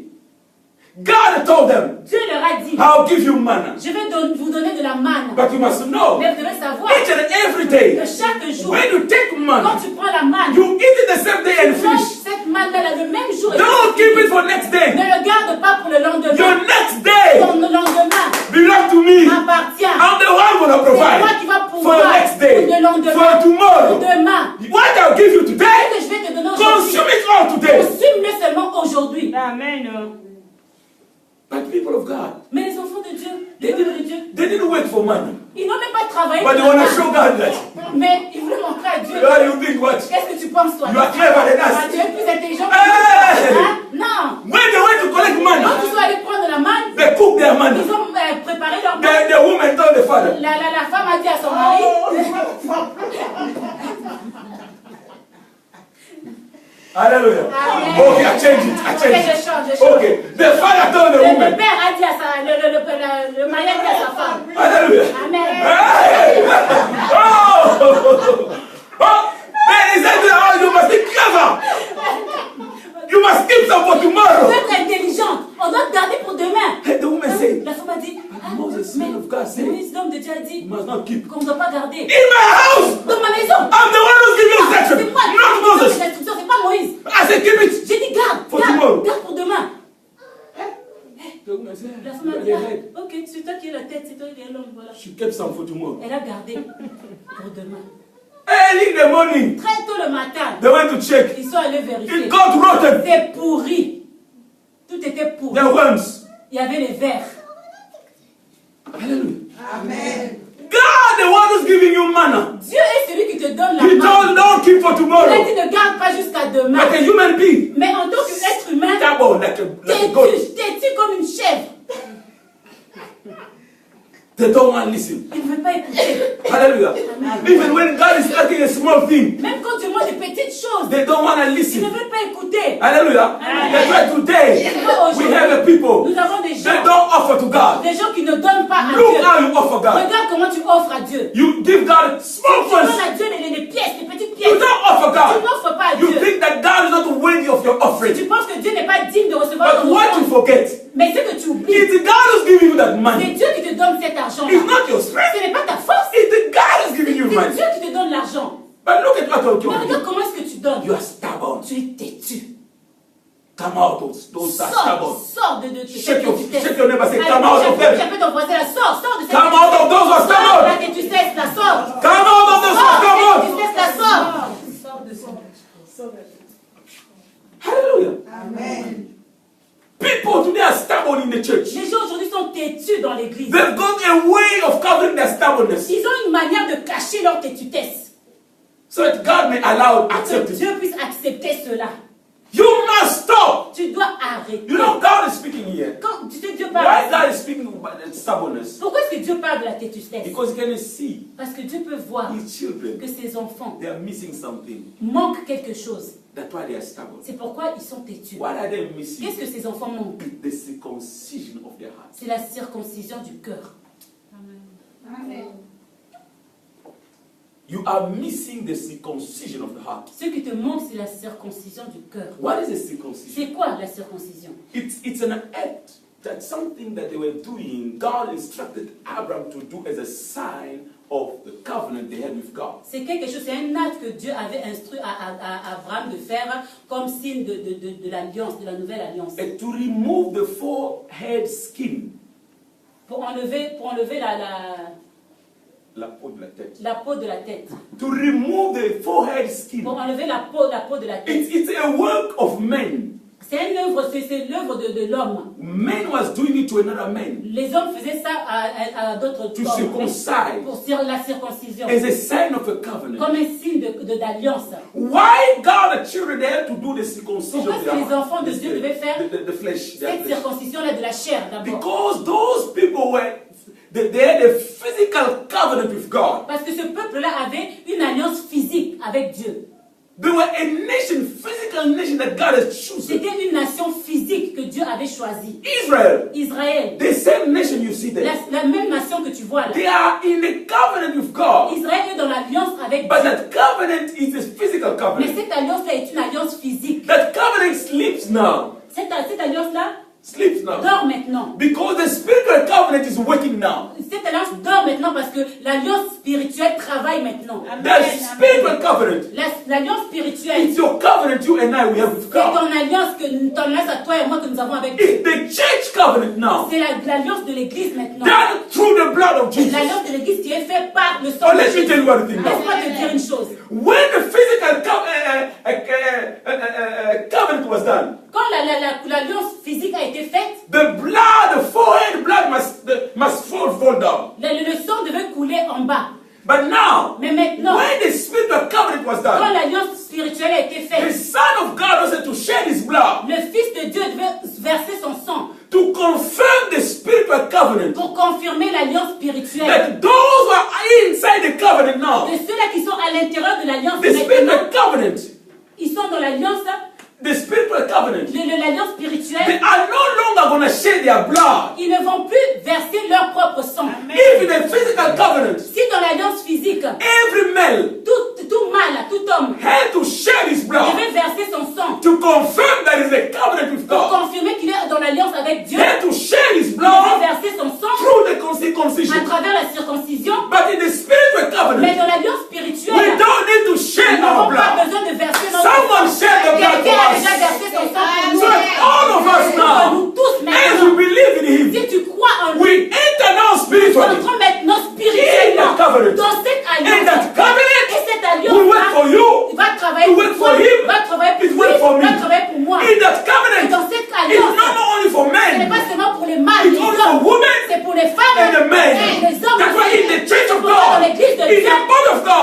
God told them, Dieu leur a dit, I'll give you manna. je vais vous donner de la manne. But you must know, Mais vous devez savoir each and every day, que chaque jour, when you take quand manna, tu prends la manne, you eat it the same day and tu manges finish. cette manne-là le même jour. Et Don't keep it for next day. ne le garde pas pour le lendemain. Your next day Ton lendemain belongs to me. m'appartient. I'm the one who will C'est provide moi qui va for pouvoir the next day, pour le lendemain, for tomorrow. demain. What I'll give you Ce today, que je vais te donner aujourd'hui, consume it all today. consume-le seulement aujourd'hui. Amen. But people of God, Mais les enfants de Dieu, les peuple de Dieu, they didn't wait for manna, ils n'ont même pas travaillé but they pour la want to show manne. God that. Mais ils voulaient montrer à Dieu. Why you think what? Qu'est-ce que tu penses toi? You are clever than us. Ah, tu es plus intelligent que Hey! nous. Hein? Non. When they went to collect Quand manna, ils sont allés prendre la manne, they cooked their manna. ils ont préparé leur manne. The woman told the father, La femme a dit à son mari, hallelujah. Amen. Okay, I change it. I Ok, change je it. change, je change. Okay, the father told the Le woman, père a dit à sa, le mari a dit à sa femme. hallelujah. Amen. Hey! Oh! Then he said, oh, you must be clever. You must keep some for On tomorrow. doit être intelligente. On doit garder pour demain. And the woman said, La femme a dit, Moses, son of God, said, Moïse, l'homme de Dieu a dit you must not keep. qu'on ne doit pas garder. In my house, Dans ma maison. I'm the one who's giving instruction, C'est moi qui not donne Moses. les instructions, c'est pas Moïse. I said, keep it. J'ai dit garde, For tomorrow. garde pour demain. The woman said, La femme a you dit, are the head. ok, c'est toi qui es la tête, c'est toi qui es l'homme, voilà. She kept some for tomorrow. Elle a gardé pour demain. Early in the morning, Très tôt le matin, they went to check. ils sont allés vérifier. It got rotten. C'était pourri. Tout était pourri. The worms. Il y avait les vers. Hallelujah. Amen. God, the one who's giving you manna. Dieu est celui qui te donne la He main. told, don't keep for Il a tomorrow. dit ne garde de like a marche. human being. Mais en tant qu'être humain, Stubborn, like a goat. têtu comme une chèvre. They don't want to listen. Il ne veut pas écouter. Hallelujah. Even when God is asking a small thing, Même quand Dieu demande des petites choses, they don't want to il ne listen. veut pas écouter. Hallelujah. That's why today we have a people. Nous avons des They gens, don't offer to God. des gens qui ne donnent pas à Look Dieu. how you offer God. Regarde comment tu offres à Dieu. You give God small Tu donnes ones. à Dieu les pièces, les petites You pièces. don't offer Tu God. n'offres pas à You Dieu. think that God is not worthy of your Tu offering. penses que Dieu n'est pas digne de recevoir But ton what you offrande. forget, Mais ce que tu oublies, it's God who's giving you that c'est money. Dieu qui te donne cet argent-là. It's not your strength. Ce n'est pas ta force. It's God who's giving you C'est money. Dieu qui te donne l'argent. But look at what Mais you're regarde doing. comment est-ce que tu donnes. You are stubborn. Tu es têtu. Come out, those are stubborn. Sors de Shake your têtesse. neighbor, say, Allez, come out of them. j'appelle ton voisin là, sors de cette Come out of those who are Sors de stubborn. la têtesse là, sors. Come out of those who are Sors de stubborn. la têtesse là, sors. Hallelujah. Amen. People today are stubborn in the church. Les gens aujourd'hui sont têtus dans l'église. They've got a way of covering their stubbornness Ils ont une manière de cacher leur têtutesse. so that God may allow Que accept it. Dieu puisse accepter cela. You must stop. Tu dois arrêter. You know, God is speaking here. Quand tu sais Dieu Why parle, God is speaking about the stubbornness? pourquoi est-ce que Dieu parle de la têtutesse? Because He can see Parce que Dieu peut voir His children. que ses enfants They are missing something. manquent quelque chose. That's why they are stubborn. C'est pourquoi ils sont têtus. What are they missing? Qu'est-ce que ces enfants manquent? The circumcision of their hearts. C'est la circoncision du cœur. Amen. You are missing the circumcision of the heart. Ce qui te manque, c'est la circoncision du cœur. What is a circumcision? C'est quoi la circoncision? It's an act. That's something that they were doing. God instructed Abraham to do as a sign of the covenant they had with God. C'est quelque chose, c'est un acte que Dieu avait instruit à Abraham de faire comme signe de l'alliance, de la nouvelle alliance. And to remove the forehead skin. Pour enlever La peau de la tête. la peau de la tête. To remove the forehead skin. Pour enlever la peau de la tête. It's a work of men. C'est une œuvre, c'est l'œuvre de l'homme. Men was doing it to another man. Les hommes faisaient ça à d'autres To hommes. circumcise. Pour la circoncision. As a sign of a covenant. Comme un signe d'alliance. Why God, the children, they had to do the circumcision Pourquoi of est-ce que their les enfants de heart? Dieu devaient faire the flesh. their cette flesh. circoncision-là de la chair d'abord? Because those people were, they had a physical covenant with God. Parce que ce peuple-là avait une alliance physique avec Dieu. They were a nation, physical nation that God has chosen. C'était une nation physique que Dieu avait choisie. Israel, Israël, the same nation you see there. la même nation que tu vois là. They are in a covenant with God. Israël est dans l'alliance avec But Dieu. that covenant is a physical Mais covenant. cette alliance-là est une alliance physique. That covenant sleeps now. Cette alliance-là Sleeps now. dort maintenant. Because the spiritual covenant is working now. Cette alliance dort maintenant parce que l'alliance spirituelle travaille maintenant. That spiritual covenant, L'alliance spirituelle, it's your covenant you and I we have with c'est God. ton alliance à toi et moi que nous avons avec Dieu. It's the church covenant now. C'est l'alliance de l'église maintenant. Done through the blood of Jesus. L'alliance de l'église qui est faite par le sang Oh, de let me Jésus. tell you one thing now. Laisse-moi te dire une chose. When the physical covenant was done, Quand l'alliance physique a été faite, the blood, the forehead blood must fall down. le sang devait couler en bas. But now, Mais maintenant, when the spiritual covenant was quand done, l'alliance spirituelle a été the faite, Son of God was to shed his blood le Fils de Dieu devait verser son sang to confirm the spiritual covenant. pour confirmer l'alliance spirituelle. That those who are inside the covenant now, De ceux-là qui sont à l'intérieur de l'alliance the spiritual maintenant, covenant, ils sont dans l'alliance, the spiritual covenant, l'alliance they spirituelle. are no longer going to shed their blood. Ils ne vont plus verser leur propre sang. Even the physical covenant, Si dans l'alliance physique, every male tout mâle, tout homme had to shed his blood devait verser son sang to confirm that is a covenant with pour God. confirmer qu'il est dans l'alliance avec Dieu. He had to shed his Il devait blood verser son sang through the à circumcision. travers la circoncision. But in the spiritual Mais covenant, dans l'alliance we spirituelle, don't need to nous shed n'avons our pas blood. besoin de verser notre Someone sang. shed the blood Quelqu'un for a déjà us. versé son sang pour nous. So that all of us Pour now, nous tous as we maintenant, believe in Him, si tu crois en lui, we enter now nous spiritually entrons maintenant in spirituellement that covenant. dans cette And alliance. that covenant Et cette will work for alliance you. va travailler It pour work toi, for him. va travailler pour It lui, work for me. va travailler pour moi. In that Et covenant, dans cette it's alliance, not only for ce n'est men, pas seulement pour les mâles, it's les only for hommes, women c'est pour les femmes and the men. et les hommes. That's why in the church of Pour dans God, l'église de in Dieu, the body of dans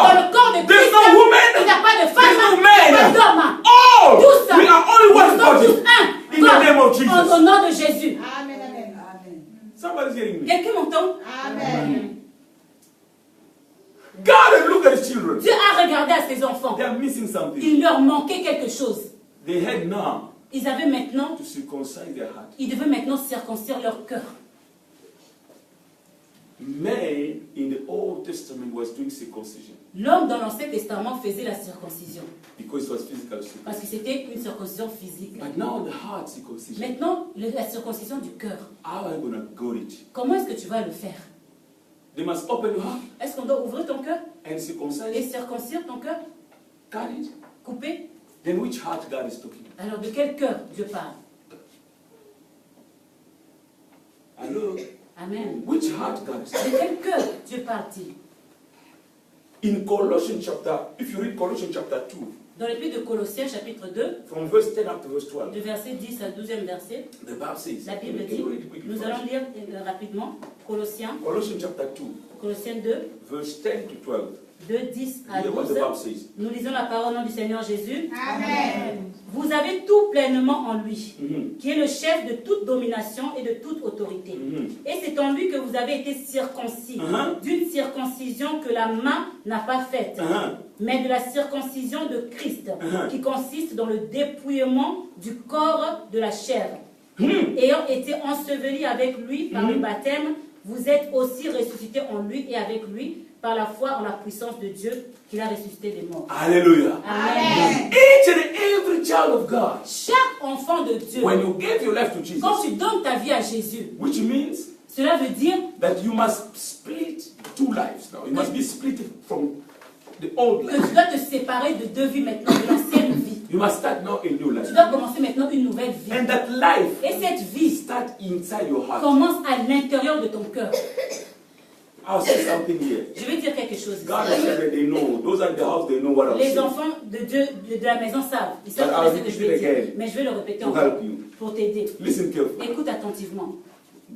look at his children. Dieu a regardé à ses enfants. They are missing something. Il leur manquait quelque chose. They had now Ils avaient maintenant, to circumcise their heart. ils devaient maintenant circoncire leur cœur. Man in the Old Testament was doing circumcision L'homme dans l'Ancien Testament faisait la circoncision. because it was physical circumcision. Parce que c'était une circoncision physique. But now the heart circumcision. Maintenant, la circoncision du cœur. How are you going to go it? Comment est-ce que tu vas le faire? They must open your heart Est-ce qu'on doit ouvrir ton cœur and et circumcise. circoncire ton cœur? Got it? Couper? Then which heart God is talking? Alors de quel cœur Dieu parle? Hello? Amen. Which heart God is talking? De quel cœur Dieu parle-t-il? In Colossians chapter, if you read Colossians chapter 2, Dans l'épître de Colossiens chapitre 2, from verse 10 up to verse 12, de verset 10 à 12e verset, the Bible says, la Bible Can dit, you read it quickly nous for allons us? lire rapidement Colossiens, Colossians chapter 2, Colossiens 2, verse 10 to 12. de 10 à Hear what 12. the Bible says. Nous lisons la parole au nom du Seigneur Jésus. Amen. Vous avez tout pleinement en lui, Mhm. qui est le chef de toute domination et de toute autorité. Mhm. Et c'est en lui que vous avez été circoncis, Uh-huh. d'une circoncision que la main n'a pas faite, Uh-huh. mais de la circoncision de Christ, Uh-huh. qui consiste dans le dépouillement du corps de la chair. Mhm. Ayant été ensevelis avec lui par Mhm. le baptême, vous êtes aussi ressuscités en lui et avec lui par la foi en la puissance de Dieu qu'il a ressuscité des morts. Hallelujah. Amen. Each and every child of God, Chaque enfant de Dieu, when you give your life to Jesus, quand tu donnes ta vie à Jésus, which means cela veut dire that you must split two lives now. You must be split from the old que tu life. dois te séparer de deux vies maintenant, de l'ancienne vie. You must start now a new life. Tu dois commencer maintenant une nouvelle vie. And that life Et cette vie start inside your heart. commence à l'intérieur de ton cœur. I'll say something here. Je vais dire quelque chose. God has said that they know. Those are in the house, they know what I'm Les saying. enfants de Dieu, de la maison savent. Ils savent But I'll ce que je repeat vais it dire. again. Mais je vais le répéter To encore help you. pour t'aider. Listen carefully. Écoute attentivement.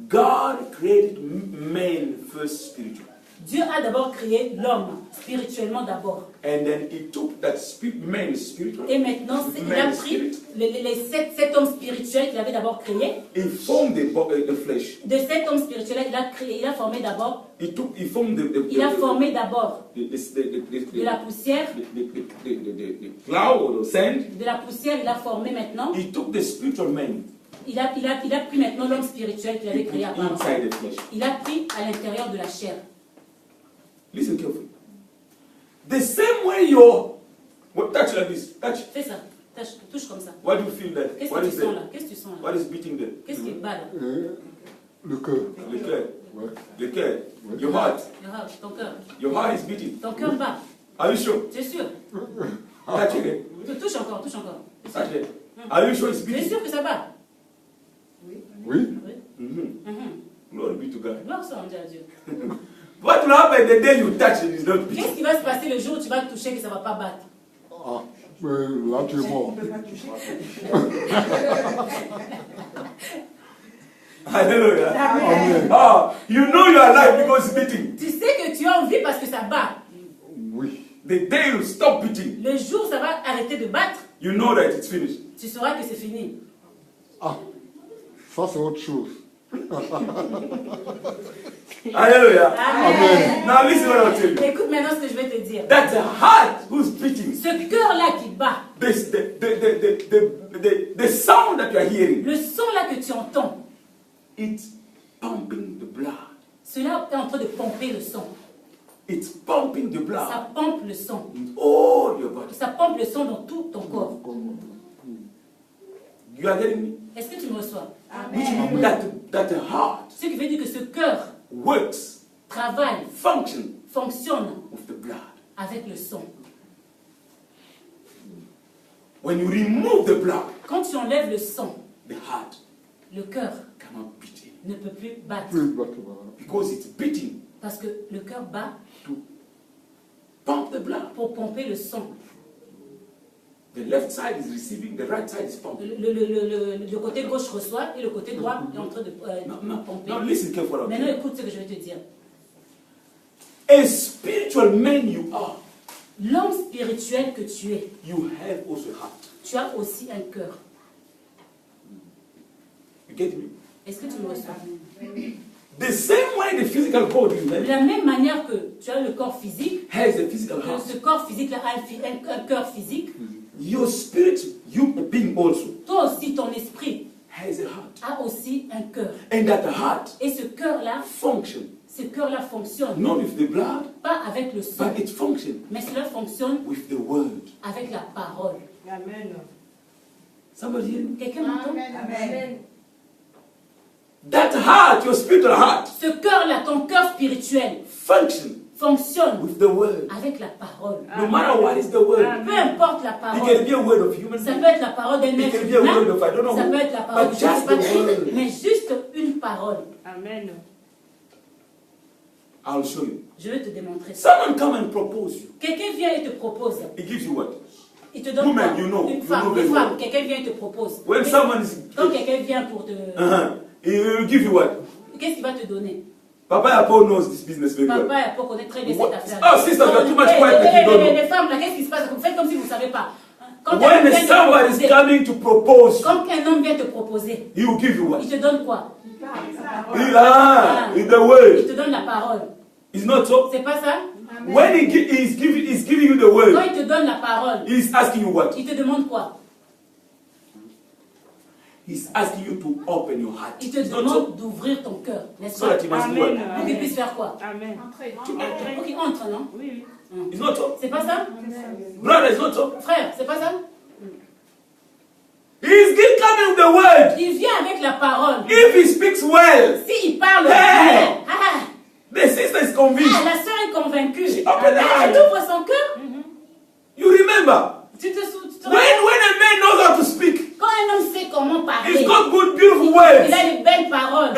God created man first spiritual. Dieu a d'abord créé l'homme, spirituellement d'abord. And then he took that man spiritual. Et maintenant, il a pris les sept hommes spirituels qu'il avait d'abord créés. He formed the flesh. De cet homme spirituel, il a formé d'abord, He formed il a formé d'abord the de la poussière, cloud or the sand. de la poussière, il a formé maintenant, He took the spiritual man il a pris maintenant l'homme spirituel qu'il avait créé avant. inside the flesh. Il a pris à l'intérieur de la chair. Listen carefully. The same way your touch like this, touch. Fais ça, touche comme ça. What do you feel there? Qu'est-ce What que is tu sens là? there? Qu'est-ce que tu sens là? What is beating there? Qu'est-ce qui bat là? Le cœur. Le cœur. Ouais. Le cœur. Your heart. Ton cœur. Your heart is beating. Ton cœur bat. Are you sure? Tu es sûr? Touch it. Touche encore, touche encore. Tu es sûr? Touch it. Are you sure it's Tu es beating? sûr que ça bat? Oui. Oui. Mhm. Glory be to God. Gloire soit rendue à Dieu. What will happen the day you touch it is not beating? Qu'est-ce qui va se passer le jour où tu vas toucher que ça ne va pas battre? Ah, mais là tu es mort. Hallelujah. Amen. Ah, you know you are alive because it's beating. Tu sais que tu es en vie parce que ça bat. Oui. The day you stop beating, Le jour où ça va arrêter de battre, you know that it's finished. tu sauras que c'est fini. Ah, ça c'est autre chose. Hallelujah. Amen. Now listen what I'll tell you. Écoute maintenant ce que je vais te dire. That's a heart who's beating. Ce cœur-là qui bat, The sound that you are hearing, le son là que tu entends, it's pumping the blood. cela est en train de pomper le sang. It's pumping the blood Ça pompe le sang. in all your body. Ça pompe le sang dans tout ton corps. You are getting me? Est-ce que tu me reçois? Which means that the heart Ce qui veut dire que ce cœur works, travaille, function fonctionne with the blood. avec le sang. When you remove the blood, Quand tu enlèves le sang, the heart le cœur cannot beat it ne peut plus battre. Plus battre, voilà. because it's beating Parce que le cœur bat to pump the blood. pour pomper le sang. The left side is receiving, the right side is pumping. Le côté gauche reçoit et le côté droit est en train de Now pomper. listen carefully. Maintenant, écoute ce que je vais te dire. A spiritual man you are, L'homme spirituel que tu es, you have also a heart. tu as aussi un cœur. You get me? Est-ce que tu me reçois? The same way the physical body De la même manière que tu as le corps physique, has a physical que heart, ce corps physique-là a un cœur physique, your spirit, you being also, toi aussi, ton esprit has a heart. a aussi un cœur. And that heart Et ce cœur-là, function fonctionne, not with the blood, pas avec le sang, but it functions mais cela fonctionne with the word. avec la parole. Amen. Somebody hear me? Quelqu'un m'entend? Amen. That heart, your spiritual heart, Ce cœur-là, ton cœur spirituel, function fonctionne with the word. avec la parole. No matter what is the word. Peu importe la It can parole. be a word of human Ça being. peut être la parole d'un It être can be a word humain, of I don't know ça peut who, être la parole but de je sais just pas the qui, word. mais juste une parole. Amen. I'll show you. Je vais te démontrer ça. Someone come and propose you. Quelqu'un vient et te propose. He gives you what? Il te donne Woman, quoi? you know, Une you femme, know une very femme. well. Quelqu'un vient et te propose. When someone is, Quand quelqu'un vient pour te... he will give you what? Qu'est-ce qu'il va te donner? Papa Paul knows this business very well. Papa et Papa connaissent très bien What? cette affaire. Oh, sister, you are too much quiet that you don't know. Les femmes, là, qu'est-ce qui se passe? Vous faites comme si vous ne savez pas. Quand When quelqu'un vient te someone is proposer, coming to propose you, quand un homme vient te proposer, he will give you what? il te donne quoi? In the Il word. te donne la parole. It's not so. C'est pas ça? When he's giving you the Quand word, il te donne la parole, he's asking you what? il te demande quoi? He's asking you to open your heart. Il te It's not so. demande d'ouvrir ton cœur, n'est-ce So pas? that he must do Amen. what? Pour qu'il puisse faire quoi? Amen. Pour qu'il entre, non? Oui, oui. It's not so. C'est pas ça? Brother, it's not so. Frère, c'est pas ça? He's coming with the word. Il vient avec la parole. If he speaks well, S'il parle Hey! bien, the sister is convinced. la sœur est convaincue. Open the heart. Elle ouvre son cœur. You remember, Tu te when a man knows how to speak, Quand un homme sait comment parler, he's got good, beautiful il words. a les belles paroles.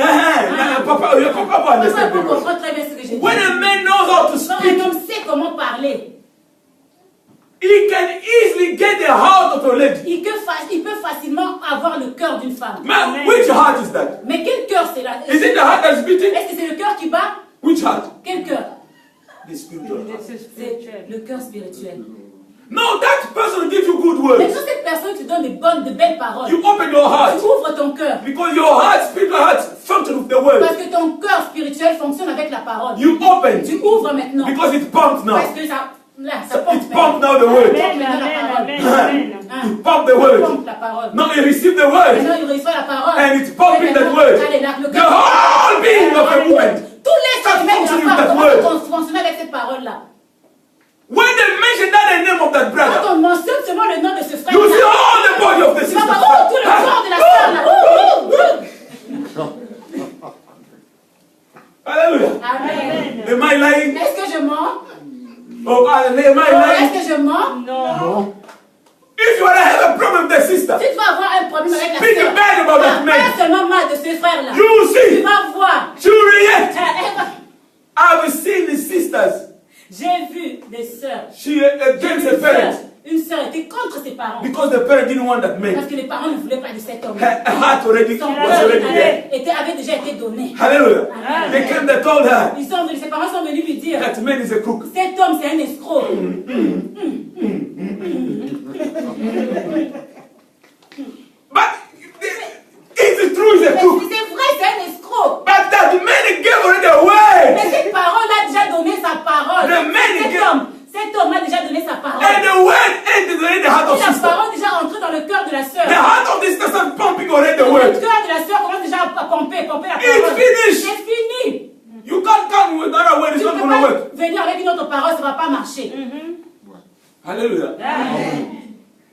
Papa will Papa understand peut very well. comprendre très bien ce que j'ai dit. When a man knows how to Quand speak, un homme sait comment parler, he can easily get the heart of a lady. il peut facilement avoir le cœur d'une femme. Man, which heart is that? Mais quel cœur c'est là? Is it the heart that's beating? Est-ce que c'est le cœur qui bat? Which heart? Quel cœur? The spiritual heart. C'est C'est spirituel. le cœur spirituel. No, that person gives you good Mais words. quand cette personne te donne de belles paroles, You open your heart. tu ouvres ton cœur. Because your heart, spiritual heart, function with the word. Parce que ton cœur spirituel fonctionne avec la parole. You open. Tu ouvres maintenant. Because it pumps now. Parce que ça pompe. It pumps now the word. Amen, amen, amen, amen. It pumps the Ça word. pompe la parole. Now you receive the word. Maintenant, il reçoit la parole. And it's pumping Et that maintenant, word. allez, là, le The cœur- whole being of a woman. Tous les Start humains de functioning la with that femme word. commencent à fonctionner avec cette parole-là. When they mention that the name of that brother, Quand on mentionne seulement le nom de ce you see frère-là, all the body of the tu sister. vas voir tout le corps de la sœur là. Hallelujah. Amen. Am I lying? Est-ce que je mens? Oh, am I lying? Est-ce que je mens? Non. If you want to have a problem with the sister, Si tu vas avoir un problème avec la speak sœur, bad about that man. pas seulement mal de ce frère-là. You will Tu see. vas voir. She will react. Elle va- I've seen the sisters. J'ai vu des sœurs. She against the parents Une sœur était contre ses parents. because the parents didn't want that man. Parce que les parents ne voulaient pas de cet homme. Her heart already Son was cœur already there. avait déjà été donné. Hallelujah. Amen. They came, they told her Ses parents sont venus lui dire, that man is a crook. cet homme c'est un escroc. But it's true, he's a Mais crook. c'est vrai, c'est un escroc. But that man gave already a Mais word. cette parole a déjà donné sa parole. The man Cet homme a déjà donné sa parole. And the word entered in the heart Et of la sister. parole déjà entrée dans le cœur de la sœur. The heart of this person pumping already the Le word. cœur de la sœur commence déjà à pomper la It's parole. finished. C'est fini. You can't come with another word, Tu it's ne not peux going to pas work. venir avec une autre parole, ça ne va pas marcher. Hallelujah. Amen.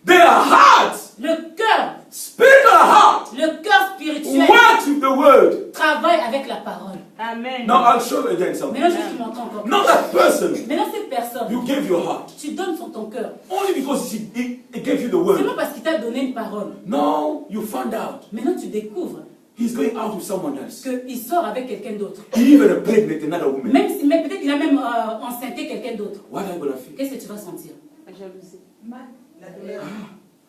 Their heart, Le cœur, spiritual heart, le cœur spirituel works with the word. travaille avec la parole. Amen. Now I'll show you again something. Maintenant, je te montre encore. Not that person. Maintenant, cette personne, You gave your heart. tu donnes ton cœur. Only because he gave you the Seulement word. parce qu'il t'a donné une parole. No, you found out. Maintenant, tu découvres He's going out with someone else. qu'il sort avec quelqu'un d'autre. He even impregnate another woman. Mais peut-être qu'il a même enceinté quelqu'un d'autre. What are you going to feel? Qu'est-ce que tu vas sentir? La jalousie.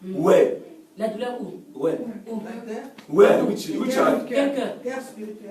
Where? La douleur où? Where? Où? Where? Which heart? Quel cœur?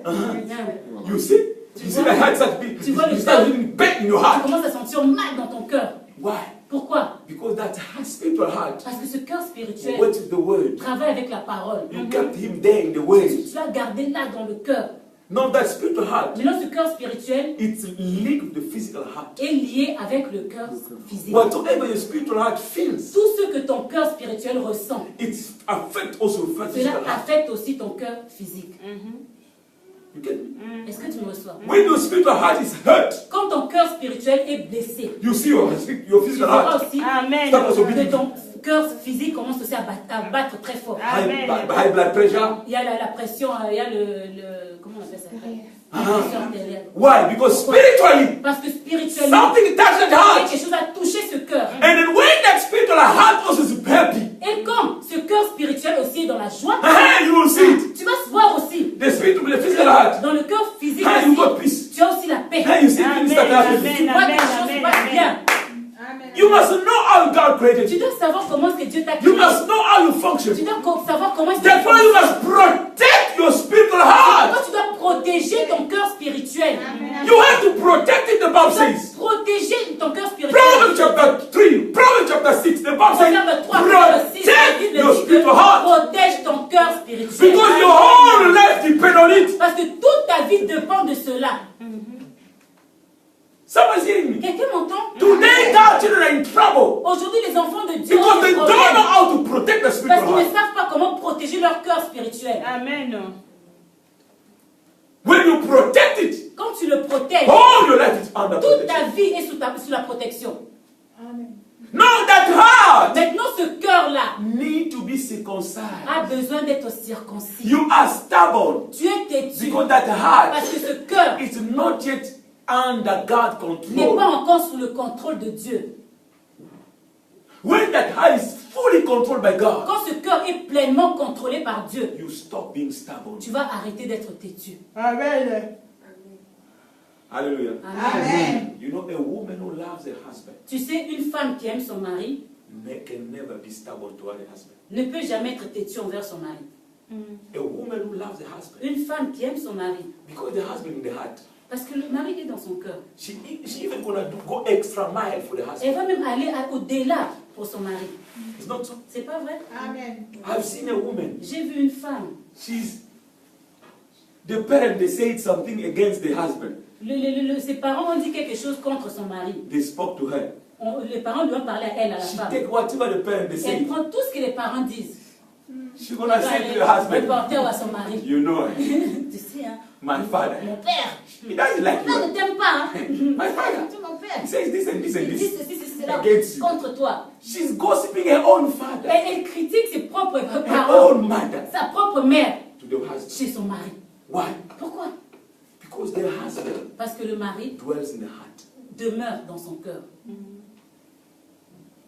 Uh-huh. You see? You see the heart start beating. Tu vois le You start cœur? feeling pain in your Tu heart. commences à sentir mal dans ton cœur. Why? Pourquoi? Because that heart, spiritual heart, Parce que ce cœur spirituel works with the word. travaille avec la parole. You kept him there in the word. Tu l'as gardé là dans le cœur. Now that spiritual heart, Maintenant, ce cœur spirituel it's linked with the physical heart. est lié avec le cœur physique. Whatever your spiritual heart feels, Tout ce que ton cœur spirituel ressent, it affects also your cela physical heart. affecte aussi ton cœur physique. You get me? Est-ce que tu me reçois? When your spiritual heart is hurt, Quand ton cœur spirituel est blessé, you see your tu physical verras heart aussi Amen. start also que beating. ton cœur physique commence aussi à battre très fort. High blood pressure. Il y a la pression, il y a comment on appelle ça? La pression artérielle. Why? Because spiritually, Parce que spirituellement, something touched the heart. quelque chose a touché ce cœur. And then when that spiritual heart also is happy, Et quand ce cœur spirituel aussi est dans la joie, you will see it. tu vas voir aussi The physical heart. dans le cœur physique You got aussi, peace. tu as aussi la paix. You see things start happening. Tu vois que les choses se passent bien. You must know how God created Tu you. dois savoir comment est-ce que Dieu t'a You créé. must know how you function. Tu dois savoir comment est-ce que Therefore, you must protect your spiritual heart. Toi, tu dois protéger ton cœur spirituel. You have to protect it, the Tu Bible dois says. protéger ton cœur spirituel. Proverbs chapter 3, Proverbs chapter 6, the Bible says, Proverbe 3, Proverbe 6, la protect Bible your dit que spiritual heart. protège ton cœur spirituel. Because your whole life depends on it. Parce que toute ta vie dépend de cela. Someone's hearing me. Quelqu'un m'entend? Today, God's children are in trouble Aujourd'hui, les enfants de Dieu ont because des they don't problèmes. know how to protect the Parce spiritual qu'ils ne heart. savent pas comment protéger leur cœur spirituel. Amen. When you protect it, Quand tu le protèges, all your life is under toute ta protection. vie est sous la protection. Now that heart Maintenant, ce cœur-là need to be circumcised. a besoin d'être circoncis. You are stubborn Tu es têtu. because that heart Parce que ce cœur is not yet under God's n'est control. pas encore sous le contrôle de Dieu. When that heart is fully controlled by God, Quand ce cœur est pleinement contrôlé par Dieu, you stop being stubborn. tu vas arrêter d'être têtu. Amen. Hallelujah. Amen. You know, a woman who loves her husband Tu sais, une femme qui aime son mari can never be stubborn toward her husband. ne peut jamais être têtue envers son mari. A woman who loves her husband, Une femme qui aime son mari, because the husband in the heart, parce que le mari est dans son cœur. she even gonna go extra mile for the husband. Elle va même aller au-delà pour son mari. It's not so. C'est pas vrai? Amen. I've seen a woman. J'ai vu une femme. The parent, they said something against the husband. Ses parents ont dit quelque chose contre son mari. They spoke to her. Les parents lui ont parlé à elle, à la She femme. take whatever the parent they Elle say. prend tout ce que les parents disent. She gonna Elle va say to aller the husband, reporter à son mari. you know, Tu sais, hein? my father, Mon père. he doesn't like Non, you. ne t'aime pas, hein? My father, Tu es mon père. he says this and this and Il dit this. ceci, ceci, cela Against you. contre toi. She's gossiping her own father, Elle critique ses propres her parents, own mother sa propre mère, to the husband. chez son mari. Why? Pourquoi? Because the husband Parce que le mari dwells in the heart. demeure dans son cœur.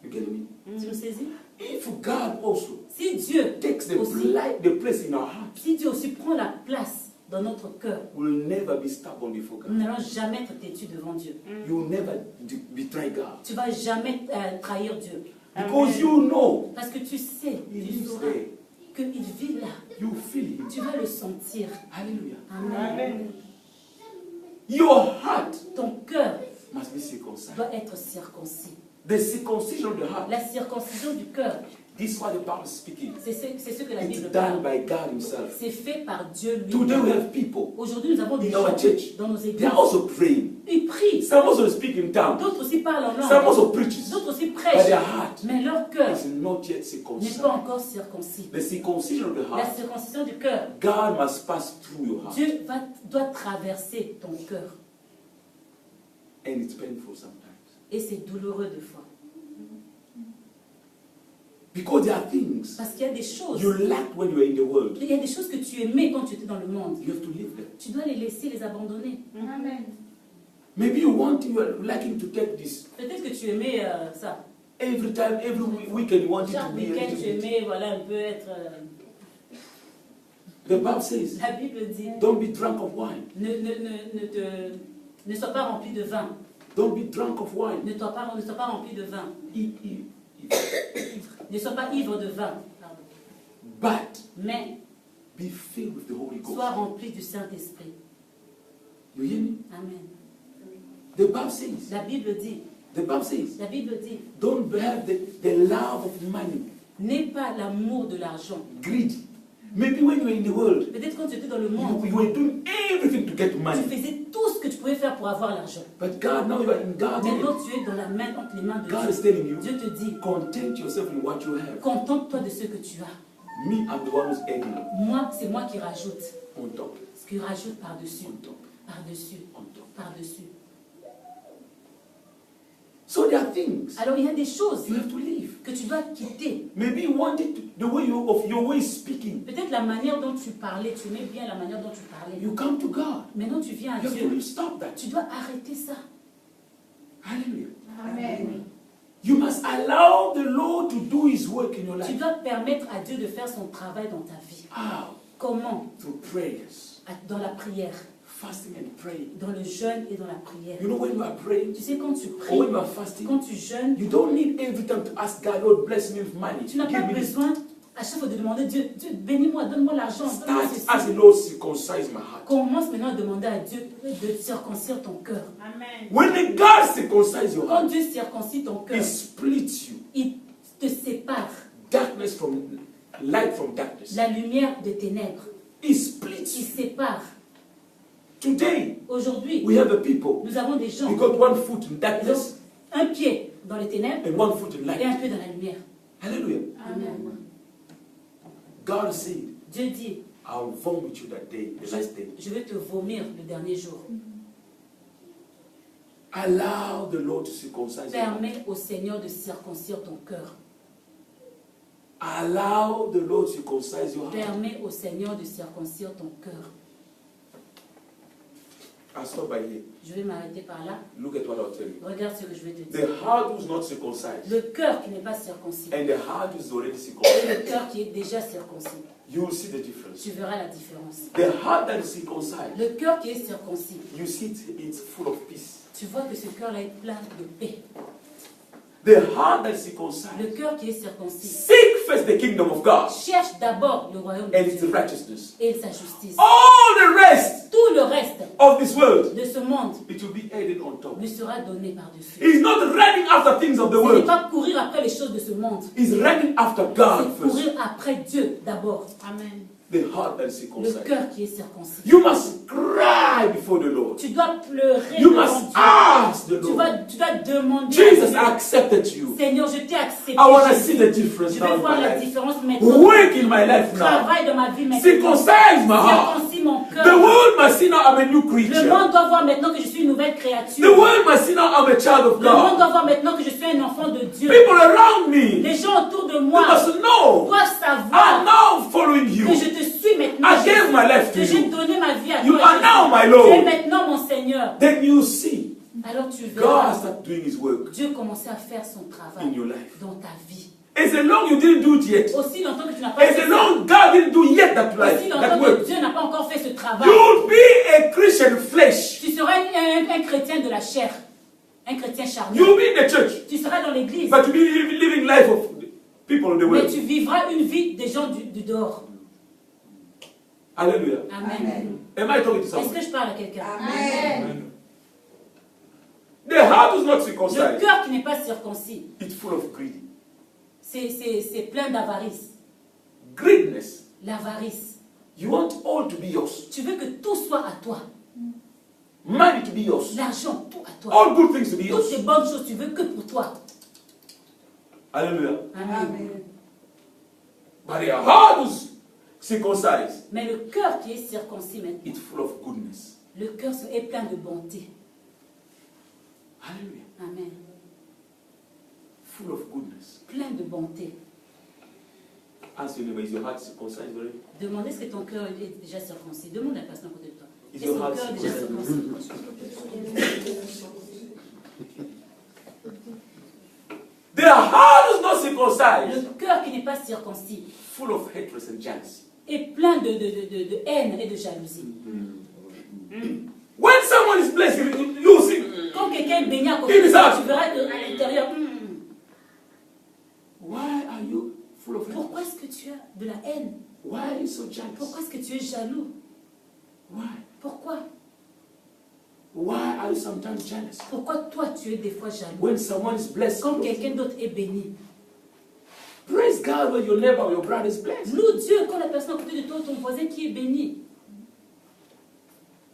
You get me? Tu me saisis? If God also Si Dieu takes the aussi, place in our heart, si Dieu aussi prend la place dans notre cœur, we'll never be stubborn before nous God. n'allons jamais être têtus devant Dieu. You'll never betray God. Tu vas jamais trahir Dieu. Because you know Parce que tu sais, He tu lives sauras there. qu'il vit là. You feel Him. Tu vas le sentir. Hallelujah. Amen. Amen. Your heart Ton cœur must be circumcised. doit être circoncis. The circumcision of the heart. La circoncision du cœur, This is what the Bible is speaking. c'est ce que la It's Bible done parle. by God Himself. C'est fait par Dieu Today we lui-même. have people. Aujourd'hui, nous avons des In our gens church, dans nos They églises. are also praying. Ils prient. Some also speak in tongues. D'autres aussi parlent en Some langue. also preaches. D'autres aussi But prêchent. their heart Mais leur cœur is not yet n'est circumcised. pas encore circoncis. The circumcision of the La heart. circoncision du cœur, God must pass through your heart. Dieu doit traverser ton cœur. And it's painful sometimes. Et c'est douloureux des fois. Because there are things Parce qu'il y a des choses. you lacked when you were in the world. Il y a des choses que tu aimais quand tu étais dans le monde. You have to leave them. Tu dois les laisser, les abandonner. Amen. Maybe you are liking to take this. Peut-être que tu aimais ça. Every time, every weekend you want it to Chaque be a week-end, little tu bit. aimais, voilà, un peu être... The Bible says, La Bible dit, don't be drunk of wine. ne sois pas rempli de vin. Don't be drunk of wine. Ne sois pas rempli de vin. Ne sois pas ivre de vin. Pardon. But Mais be filled with the Holy Ghost. sois rempli du Saint-Esprit. You hear me? Amen. The Bible says, La Bible dit, la Bible dit, don't have the love of money, n'aie pas l'amour de l'argent, greedy. Maybe when you were in the world, Peut-être quand tu étais dans le monde, you were doing everything to get tu money. faisais tout ce que tu pouvais faire pour avoir l'argent. But God, now you are in God's hand. Maintenant, tu es dans la main, entre les mains de God is Dieu. telling you, Dieu te dit, content yourself in what you have. contente-toi de ce que tu as. Me, I'm the one who's adding Moi, c'est moi qui rajoute. on top, Ce qui rajoute par-dessus, on top, par-dessus, on top. par-dessus. So there are things Alors, il y a des choses you have to leave. que tu dois quitter. Maybe you want it the way of your way speaking. Peut-être la manière dont tu parlais, tu aimais bien la manière dont tu parlais. You come to God. Maintenant, tu viens à You have to Dieu. stop that. Tu dois arrêter ça. Hallelujah. Amen. You must allow the Lord to do His work in your Tu life. dois permettre à Dieu de faire son travail dans ta vie. How? Comment? Through prayers, Dans la prière, fasting and praying. dans le jeûne et dans la prière. You know when you are praying Tu sais, quand tu or pries, when you are fasting, quand tu jeûnes, you don't need every time to ask God, Lord, bless me with money. tu n'as Give pas me this. besoin à chaque fois de demander Dieu, Dieu, bénis-moi, donne-moi l'argent, donne-moi Start ceci. as the Lord circumcise my heart. Commence maintenant à demander à Dieu de circoncire ton cœur. Amen. When the God circumcise your Quand heart, Dieu circoncise ton cœur, He splits you. il te sépare Darkness from light from darkness. la lumière de ténèbres. He Il splits you. sépare. Today, Aujourd'hui, we have a people. nous avons des gens They got one foot in qui ont darkness un pied dans les ténèbres and one foot in et un light. pied dans la lumière. Hallelujah. Amen. God said, Dieu dit, I'll vomit you that day, the last day. je vais te vomir le dernier jour. Allow the Lord to circumcise you. Permets au Seigneur de circoncire ton cœur. Allow the Lord to circumcise your heart. Permets au Seigneur de circoncire ton cœur. I'll stop by here. Je vais m'arrêter par là. Look at what I'll tell you. Regarde ce que je vais te dire. The heart who's not circumcised Le cœur qui n'est pas circoncis and the heart who's already et circumcised, le cœur qui est déjà circoncis. you will see the difference. Tu verras la différence. The heart that is circumcised, Le cœur qui est circoncis, you see it's full of peace. tu vois que ce cœur-là est plein de paix. The heart that is circumcised, Le cœur qui est circoncis seek first the kingdom of God cherche d'abord le royaume de and its Dieu righteousness. et sa justice. All the rest Tout le reste of this world, de ce monde it will be added on top. lui sera donné par-dessus. He's not running after things of the Ce n'est world. pas courir après les choses de ce monde. He's running after God C'est first. courir après Dieu d'abord. Amen. The heart that is Le circumcised. cœur qui est circoncis. You must cry before the Lord. Tu dois pleurer You devant must Dieu. ask the Tu Lord. dois demander à Jesus Dieu, accepted you. Seigneur, je t'ai accepté. I want to Jésus. see the difference Je now vais in voir my la life. différence maintenant. Work in my life now. Travaille dans ma vie maintenant. Circumcise my heart. Circoncis mon The cœur. world must see now I'm a new Le creature. monde doit voir maintenant que je suis une nouvelle The créature. world must see now I'm a child of Le monde God. doit voir maintenant que je suis un enfant de Dieu. People around me, Les gens autour de they moi must know doivent I'm savoir now following you. que je te suis maintenant. I gave Jésus. my life to Que j'ai you. donné ma vie à You toi. are Jésus. now my Tu es Lord. maintenant mon Seigneur. Then you see Alors tu God verras start doing His work Dieu commencer à faire son travail in your life. dans ta vie. As long you didn't do it yet, Aussi longtemps que tu n'as pas fait as ça, long God didn't do yet that aussi life, longtemps that que work, Dieu n'a pas encore fait ce travail, you'll be a Christian flesh. tu seras un chrétien de la chair, un chrétien charnel. You'll be in the church, Tu seras dans l'église, but you'll be living life of people in the mais world. tu vivras une vie des gens du dehors. Hallelujah. Amen. Am I talking to Est-ce someone? que je parle à quelqu'un? Amen. The heart is not Le circumcised. cœur qui n'est pas circoncis, It's full of greed. c'est plein d'avarice. Greediness. L'avarice. You want all to be yours. Tu veux que tout soit à toi. Money to be yours. L'argent, tout à toi. All good things to be Toutes yours. ces bonnes choses, tu veux que pour toi. Hallelujah. Amen. But the heart is circumcised. Mais le cœur qui est circoncis maintenant, It's full of goodness. le cœur est plein de bonté. Hallelujah. Amen. Full of goodness. Plein de bonté. Ask your neighbor, is your heart circumcised already? Demandez est-ce que ton cœur est déjà circoncis. Demande à la personne à côté de toi. Is Est-ce que your ton heart cœur est déjà circumcised? circoncis? The heart is not circumcised. Le cœur qui n'est pas circoncis Full of hatred and jealousy. est plein de haine et de jalousie. When someone is blessed, you see. Quand quelqu'un est béni à côté de toi, tu verras qu'à l'intérieur, Why are you full of hatred? pourquoi est-ce que tu as de la haine? Why are you so jealous? Pourquoi est-ce que tu es jaloux? Why? Pourquoi? Why are you sometimes jealous? Pourquoi toi tu es des fois jaloux? When someone is blessed, Quand quelqu'un d'autre est béni, Praise God when your neighbor or your brother is blessed. Loue Dieu quand la personne à côté de toi, ton voisin qui est béni.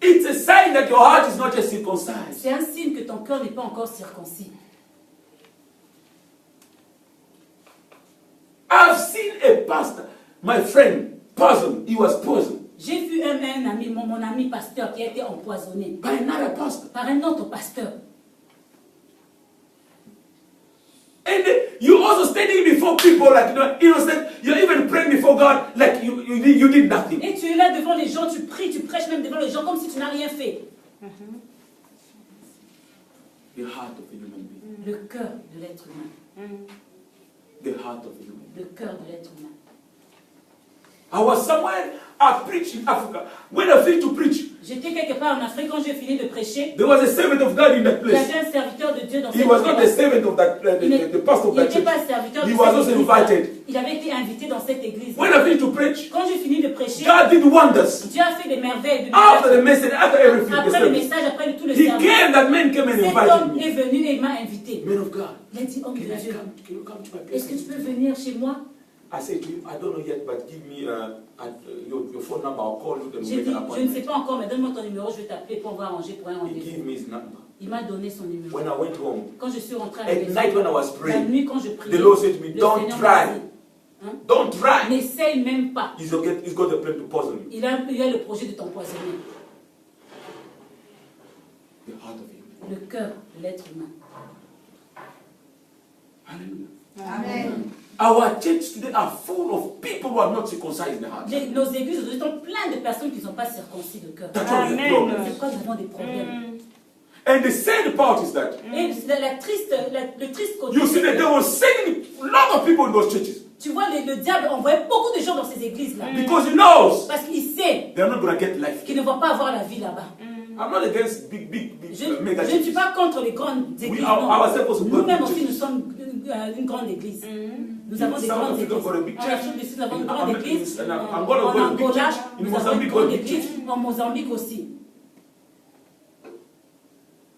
It's a sign that your heart is not yet circumcised. C'est un signe que ton cœur n'est pas encore circoncis. I've seen a pastor, my friend, poisoned. He was poisoned J'ai vu un ami, mon ami pasteur qui a été empoisonné by another pastor. par un autre pasteur. And you also standing before people like, innocent. You're even praying before God like you did nothing. Et tu es là devant les gens, tu pries, tu prêches même devant les gens comme si tu n'as rien fait. The heart of a human being. Le cœur de l'être humain. The heart of a human being. Le cœur de l'être humain. I was somewhere, I preached in Africa. When I finished to preach, J'étais quelque part en Afrique quand j'ai fini de prêcher. there was a servant of God in that Il y place. avait un serviteur de Dieu dans He cette was not the église. servant of that, the pastor of Il that n'était pas church. serviteur de He was cette also église. invited. Il avait été invité dans cette église. When I finished to preach, Quand j'ai fini de prêcher, God did wonders. Dieu a fait des merveilles. Des After miracles. the message, after everything, the Après le service, message, après tout le he service, came, that man came and cet invited homme me. est venu et il m'a invité. Man of God, Il a dit, homme de can Dieu, you come to my place? est-ce que tu peux venir chez moi? I said to him, I don't know yet, but give me your phone number. I'll call you and J'ai make dit, an je ne sais appointment. pas encore, mais donne-moi ton numéro, je vais t'appeler pour on va arranger pour un He rendez-vous. gave me his number. Il m'a donné son numéro. When I went home, Quand je suis rentré à la at maison, night when I was la praying, nuit quand je priais, the Lord said to me, le don't Seigneur try. m'a dit, hein, Don't try. n'essaye même pas. He's got a plan to poison you. Il a le projet de t'empoisonner. The heart of him. Le cœur de l'être humain. Hallelujah. Amen. Our church today are full of people who are not circumcised in the heart. Nos églises aujourd'hui sont pleines de personnes qui ne sont pas circoncis de cœur. That's why we have Amen. problems. C'est pourquoi nous avons des problèmes. And the sad part is that Et le triste côté, you see that they were sending a lot of people in those churches tu vois, le diable envoie beaucoup de gens dans ces églises-là. because he knows Parce qu'il sait they're not going to get life. qu'ils ne vont pas avoir la vie là-bas. I'm not against big Je mega ne suis churches. pas contre les grandes églises. We are non. ourselves also Nous-mêmes good aussi, churches. nous sommes une grande église. Nous avons des South grandes Africa églises. got a big En church. Afrique du Sud, nous avons une In grande America, église. in En Angola, got a big Angola, church. In nous avons une Mozambique, got a grande big église. church. En Mozambique aussi.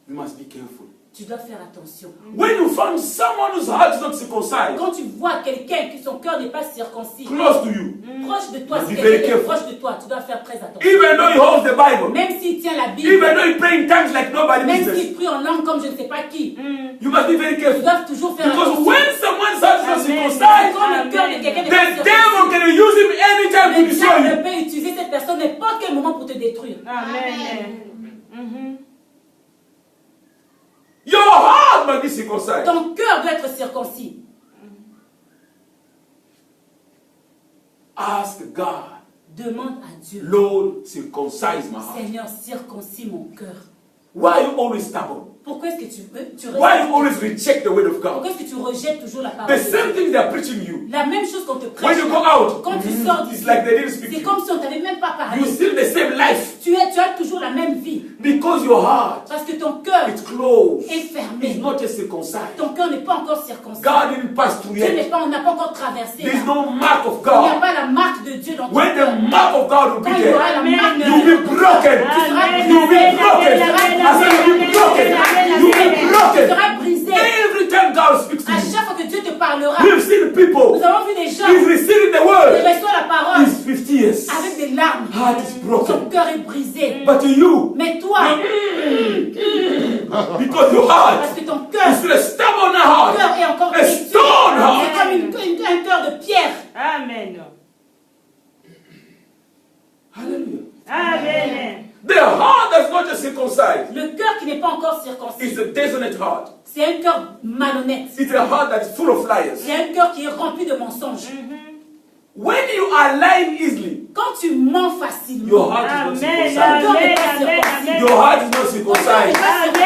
You must be careful. Tu dois faire attention. When you find someone whose heart is not circumcised Quand tu vois quelqu'un qui son cœur n'est pas circoncis, close to you, proche de toi, si Be very quelqu'un est careful. proche de toi, tu dois faire très attention. even though he holds the Bible, Même s'il tient la Bible, even though he pray in tongues like nobody même business, s'il prie en langue comme je ne sais pas qui, you must be very tu careful. dois toujours faire Because attention. when someone's heart is not Amen. circumcised, Quand le cœur de quelqu'un n'est pas the devil circoncis, can use him anytime to le destroy diable you. peut utiliser cette personne à n'importe quel moment pour te détruire. Amen. Your heart must be circumcised. Ton cœur doit être circoncis. Ask God, Demande à Dieu, Lord, circumcise my heart. Seigneur, circoncis mon cœur. Why are you always stubborn? Pourquoi est-ce que tu Why you always reject the word of God? Pourquoi est-ce que tu rejettes toujours la parole The de Dieu? same thing they are preaching you. La même chose qu'on te When prêche. you go out, Quand tu sors it's d'ici, like they didn't speak c'est to comme you. si on t'avait même pas parlé. You still the same life Tu as toujours la même vie. because your heart Parce que ton cœur is closed. est It's fermé. not yet circumcised. Ton cœur n'est pas encore circoncis. God didn't pass through Dieu yet. on n'a pas encore traversé. There's là. no mark of Il n'y a God. pas la marque de Dieu dans ton When cœur. the mark of God will Quand be il y aura there, la marque de you'll Dieu be dans ton broken. cœur, tu seras Amen. You'll be brisé. broken. I said you'll be broken. You'll be Tu broken. seras brisé. Every time God speaks to À you, chaque fois que Dieu te parlera, we've seen people. nous avons vu des gens He's receiving the qui word. reçoivent la parole He's 50 years. avec des larmes. Heart is Son broken. cœur est brisé. But to you, Mais toi, because your heart parce que ton cœur is still a stubborn heart, est encore a têtu. stone C'est heart. comme un cœur de pierre. Amen. Hallelujah. Amen. The heart that's not just circumcised Le cœur qui n'est pas encore circoncis, is a dissonant heart. c'est un cœur malhonnête. It's a heart that's full of liars. C'est un cœur qui est rempli de mensonges. When you are lying easily, Quand tu mens your facilement, heart is not Amen. circumcised. Amen. Amen. Your heart is not ton cœur n'est circumcised. pas circoncis.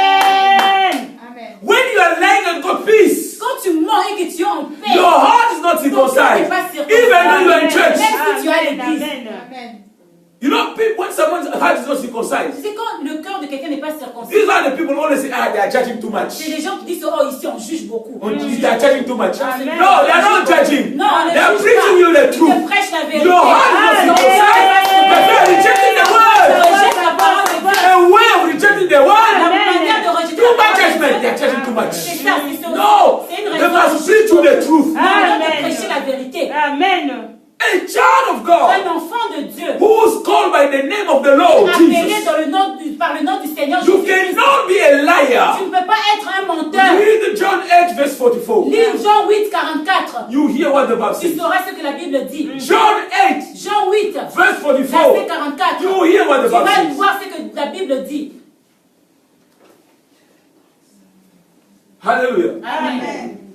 Amen. Amen. When you are lying and got peace, Quand tu mens et que tu es en paix, your heart is not circumcised. Even though you are in church. Même si tu as l'église. Amen. You know, when someone's heart is not circumcised, C'est quand le cœur de quelqu'un n'est pas circoncis. these are the people who always say, they are judging too much. C'est des gens qui disent, oh, ici on juge beaucoup. They are judging too much. Amen. No, they are not judging. Non, on ne They are juge preaching you the pas. Ils truth. te prêchent la vérité. Your heart is not circumcised, but they are rejecting the Tu word. rejettes la parole de Dieu. A way of rejecting the La word. manière de rejeter Too la much parole de judgment. They Dieu. are judging too much. C'est ça, c'est No, c'est une they raison. must preach you the truth. Non, a child of God Un enfant de Dieu. who is called by the name of the Lord Appelé Jesus, dans le nom par le nom du Seigneur you Jésus. cannot be a Tu liar. ne peux pas être un menteur. Read John 8 verse 44. Lis Jean 8, 44. You hear what the Bible Tu says. sauras ce que la Bible dit. John 8 Jean 8, verse verset 44. 44. You hear what the Tu Bible vas says. voir ce que la Bible dit. Hallelujah. Amen.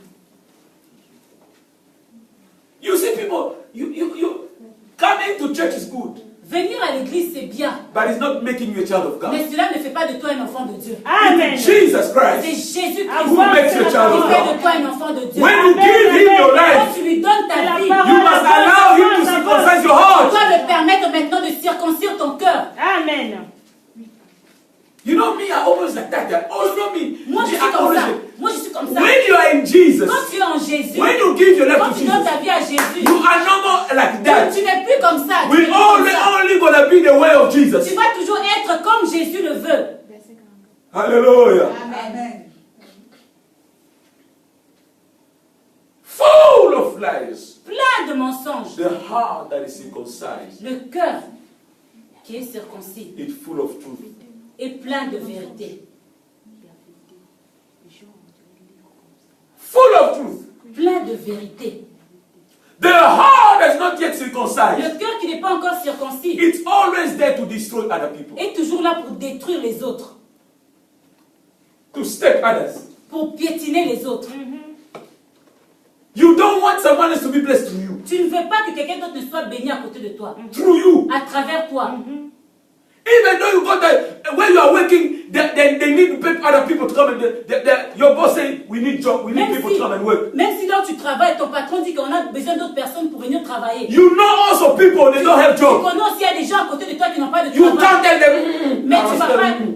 You see people, you coming to church is good, Venir à l'église, c'est bien. but it's not making you a child of God. Mais cela ne fait pas de toi un enfant de Dieu. Amen. Jesus C'est Christ Jésus-Christ who makes you a child qui of fait de God. toi un enfant de Dieu. When you give him your Quand life, tu lui donnes ta vie, you must allow him to circumcise your tu heart. dois le permettre maintenant de circoncire ton cœur. Amen. You know me, I always like that. You know me. Moi, je suis I comme always ça. like- Moi, je suis comme ça. When you are in Jesus, Quand tu es en Jésus, when you give your life quand to tu donnes Jesus, ta vie à Jésus, you are no more like that. tu n'es plus comme ça. Tu We n'es plus comme ça. only gonna be the way of Tu Jesus. vas toujours être comme Jésus le veut. Hallelujah. Amen. Full of lies. Plein de mensonges. The heart that is circumcised Le cœur qui est circoncis is full of truth. est plein de vérité. Full of truth. Plein de vérité. The heart that is not yet circumcised, Le cœur qui n'est pas encore circoncis it's always there to destroy other people, est toujours là pour détruire les autres, to step others. pour piétiner les autres. You don't want someone else to be blessed through you. Tu ne veux pas que quelqu'un d'autre ne soit béni à côté de toi, Through you. à travers toi. Even though you got that, when you are working, they need other people to come and your boss say, we need job, we need Même people to come and work. si là où tu travailles, ton patron dit qu'on a besoin d'autres personnes pour venir travailler. You know also people, they don't have Tu job. connais aussi, il y a des gens à côté de toi qui n'ont pas de You travail. can't tell them, Mais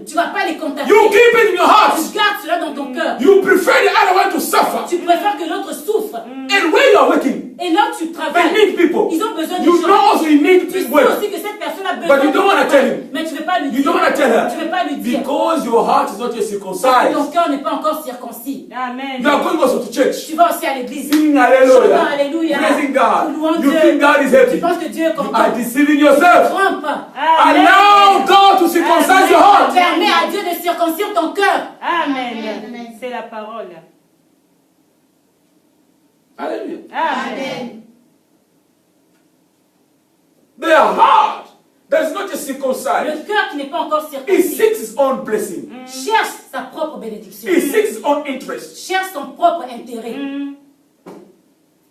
tu vas pas les contacter. you keep it in your heart. Tu gardes cela dans ton cœur. You prefer the other one to suffer. Tu préfères que l'autre souffre. And where you are working, Et là où tu they travailles, need people. ils ont besoin de You know gens. also you need Tu sais work. aussi que cette personne a besoin But you don't de want to travail. tell him. Mais tu ne veux pas lui You dire. don't want to tell her. Tu ne veux pas lui dire. Because your heart is not yet Parce que circumcised. ton cœur n'est pas encore circoncis. Amen. You are going also to church. Tu vas aussi à l'église. Singing Chantant hallelujah. Alléluia. Praising God. Louant You Dieu. think God is Tu happy. penses que Dieu est You content. are deceiving yourself. Trompe. Allow God to circumcise your heart. Permets à Dieu de circoncire ton cœur. Amen. C'est la parole. Hallelujah. Amen. Their heart that is not just circumcised. Le cœur qui n'est pas encore He circoncis seeks his own blessing. cherche sa propre bénédiction. He seeks his own interest. Cherche son propre intérêt.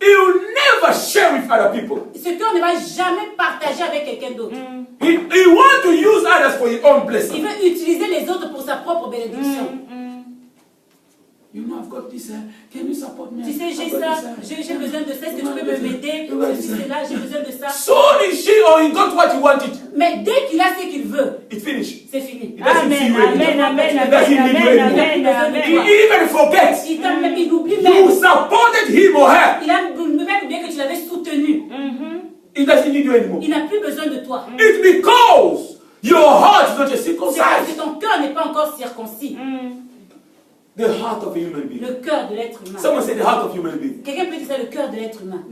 He will never share with other people. Ce cœur ne va jamais partager avec quelqu'un d'autre. He wants to use others for his own Il blessing. veut utiliser les autres pour sa propre bénédiction. You know, I've got this. Can you support me? Tu sais, j'ai I've got ça, this, j'ai besoin de ça, est-ce que tu peux m'aider? Ceci, cela, j'ai besoin de ça. Soon as she or he got what he wanted, Mais dès qu'il a ce qu'il veut, it finished. c'est fini. He doesn't see you anymore. Amen. Amen. He doesn't need you Amen. anymore. Amen. He Amen. even forgets Il oublie you même. supported him or her. Il a même oublié que tu l'avais soutenu. He doesn't need you anymore. Il n'a plus besoin de toi. It's because your heart is not yet C'est parce que circumcised. ton cœur n'est pas encore circoncis. The heart of a human being. Le cœur de l'être humain. Someone say the heart of human being. Quelqu'un peut dire ça, le cœur de l'être humain.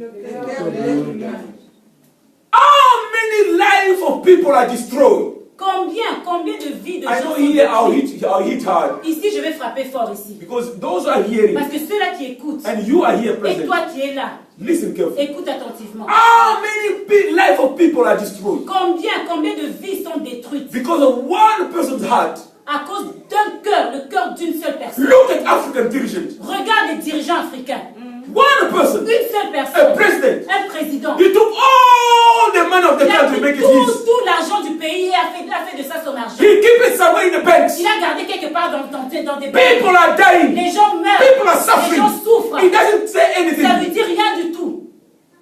How many lives of people are destroyed? Combien de vies de I gens know sont here I'll détruites? hit hard. Ici, je vais frapper fort ici. Because those are hearing Parce que ceux-là qui écoutent, and you are here et present. toi qui es là, Listen carefully. écoute attentivement. How many lives of people are destroyed? Combien de vies sont détruites Because of one person's heart. à cause d'un cœur, le cœur d'une seule personne? Look at African dirigeants. Regarde les dirigeants africains. One person, Une seule a personne, president, un président. he took all the money of the Il a country to pris make it his. tout l'argent du pays et a fait de ça son argent. He keep it somewhere in the banks. Il a gardé quelque part dans des banques. People are dying. Les gens meurent. People are Les suffering. gens souffrent. He doesn't say Ça anything. veut dire rien du tout.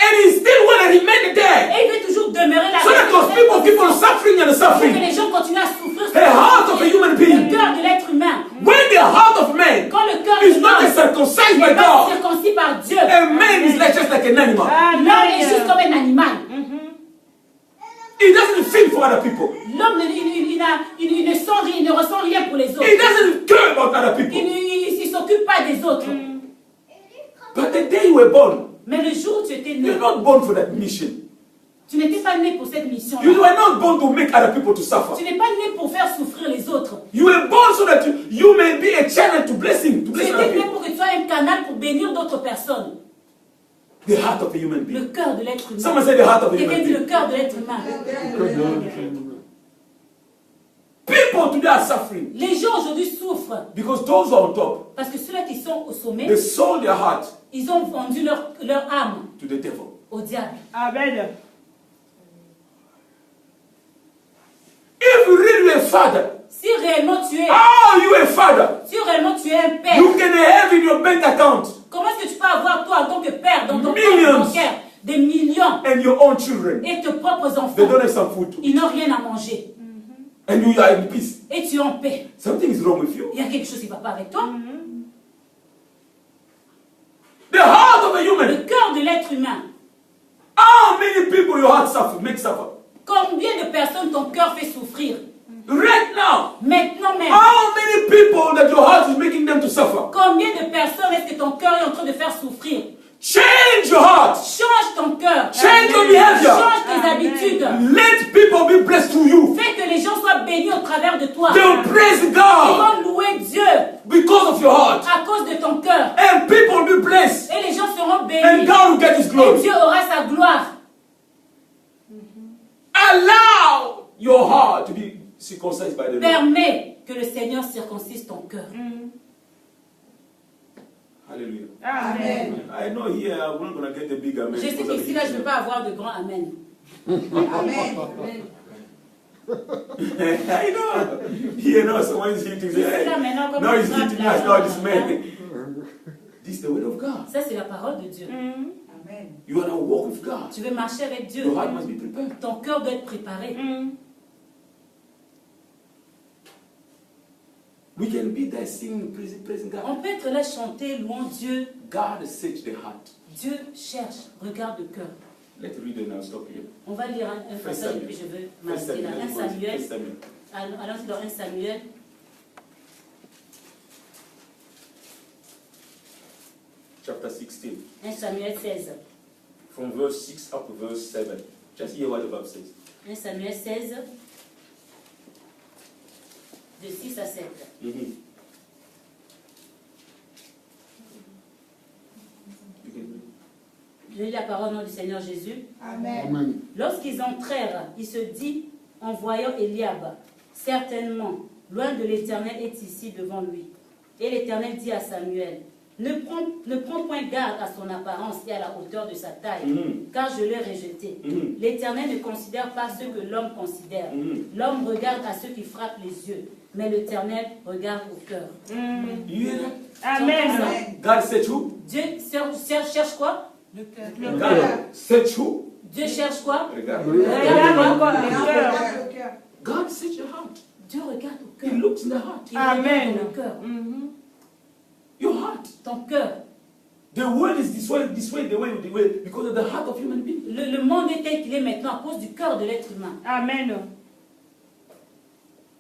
And he still want to remain there. Et il veut toujours demeurer là. So that those people keep on suffering and Pour que suffering. les gens continuent à souffrir. The heart of a human Le being. cœur de l'être humain. When the heart of man Quand le cœur is de not l'homme circumcised by n'est pas God, circoncis par Dieu, a man is like just like an animal. l'homme est juste comme un animal. He doesn't feel for other people. L'homme il ne sent rien, il ne ressent rien pour les autres. He doesn't care about other people. Il ne s'occupe pas des autres. But the day you were born, Mais le jour où tu étais né, you're not born for that mission. Tu n'étais pas né pour cette mission. You were not born to make other people to suffer. Tu n'es pas né pour faire souffrir les autres. You were born so that you may be a channel to blessing, to Tu bless étais other né people. pour que tu sois un canal pour bénir d'autres personnes. The heart of a human Le being. cœur de l'être humain. Someone say the heart of a Quelqu'un human dit le being. cœur de l'être humain. People today are suffering Les gens aujourd'hui souffrent because those who are on top, parce que ceux-là qui sont au sommet, they sold their heart ils ont vendu leur âme to the devil. au diable. Amen. If you really a father, Si réellement tu es, you a father, si réellement tu es un père, you can have in your bank account comment est-ce que tu peux avoir toi en tant que père dans ton Millions. compte bancaire des millions and your own children, et tes propres they enfants, don't have some food to ils n'ont rien à manger and you are in peace. et tu es en paix. Something is wrong with you. Il y a quelque chose qui ne va pas avec toi. The heart of a Le human. cœur de l'être humain. How many people your heart suffer, make suffer? Combien de personnes ton cœur fait souffrir? Right now, Maintenant même. how many people that your heart is making them to suffer? Combien de personnes est-ce que ton cœur est en train de faire souffrir? Change your heart. Change ton cœur. Change your behavior. Change tes habitudes. Let people be blessed through you. Fais que les gens soient bénis au travers de toi. They will praise Ils God vont louer Dieu because of your heart. à cause de ton cœur. And people will be blessed. Et les gens seront And bénis. God will get His Et glory. Dieu aura sa gloire. Allow your heart to be circumcised by the Lord. Permets que le Seigneur circoncise ton cœur. Hallelujah. Amen. I know here we're not going to get a big amen. Je sais because of qu'ici, là, je ne the- veux pas avoir de grand amen. Amen. I know. You know, someone is hitting me. Là, maintenant, comme No, he's on frappe hitting là, us, not this là, là. man. This is the word of God. Ça, c'est la parole de Dieu. Amen. You want to walk with God. Tu veux marcher avec Dieu. Your heart must be prepared. Ton cœur doit être préparé. We can be there singing, praising God. On peut être là chanter, louant Dieu. God search the heart. Dieu cherche, regarde le cœur. Let's read it now. Stop here. On va lire un First passage et Samuel. puis je veux First m'arrêter là. 1 Samuel. First Samuel. Allons dans 1 Samuel. Chapter 16. 1 Samuel 16. From verse 6 up to verse 7. Just hear what the Bible says. 1 Samuel 16. De 6 à 7. You can read. Je lis la parole au nom du Seigneur Jésus. Amen. Amen. Lorsqu'ils entrèrent, il se dit, en voyant Eliab, certainement, loin de l'Éternel est ici devant lui. Et l'Éternel dit à Samuel, ne prends point garde à son apparence et à la hauteur de sa taille, car je l'ai rejeté. L'Éternel ne considère pas ce que l'homme considère. L'homme regarde à ceux qui frappent les yeux, mais l'Éternel regarde au cœur. You hear that? Amen. God said who? Dieu cherche quoi? Le cœur. Le God cœur. said who? Dieu cherche quoi? Regard. Regarde encore le cœur. Regarde le cœur. God search your heart. Dieu regarde au He cœur. looks in the heart. Il regarde Amen. dans le cœur. Your heart. Ton cœur. The world is this way, because of the heart of human being. Le monde est tel qu'il est maintenant à cause du cœur de l'être humain. Amen.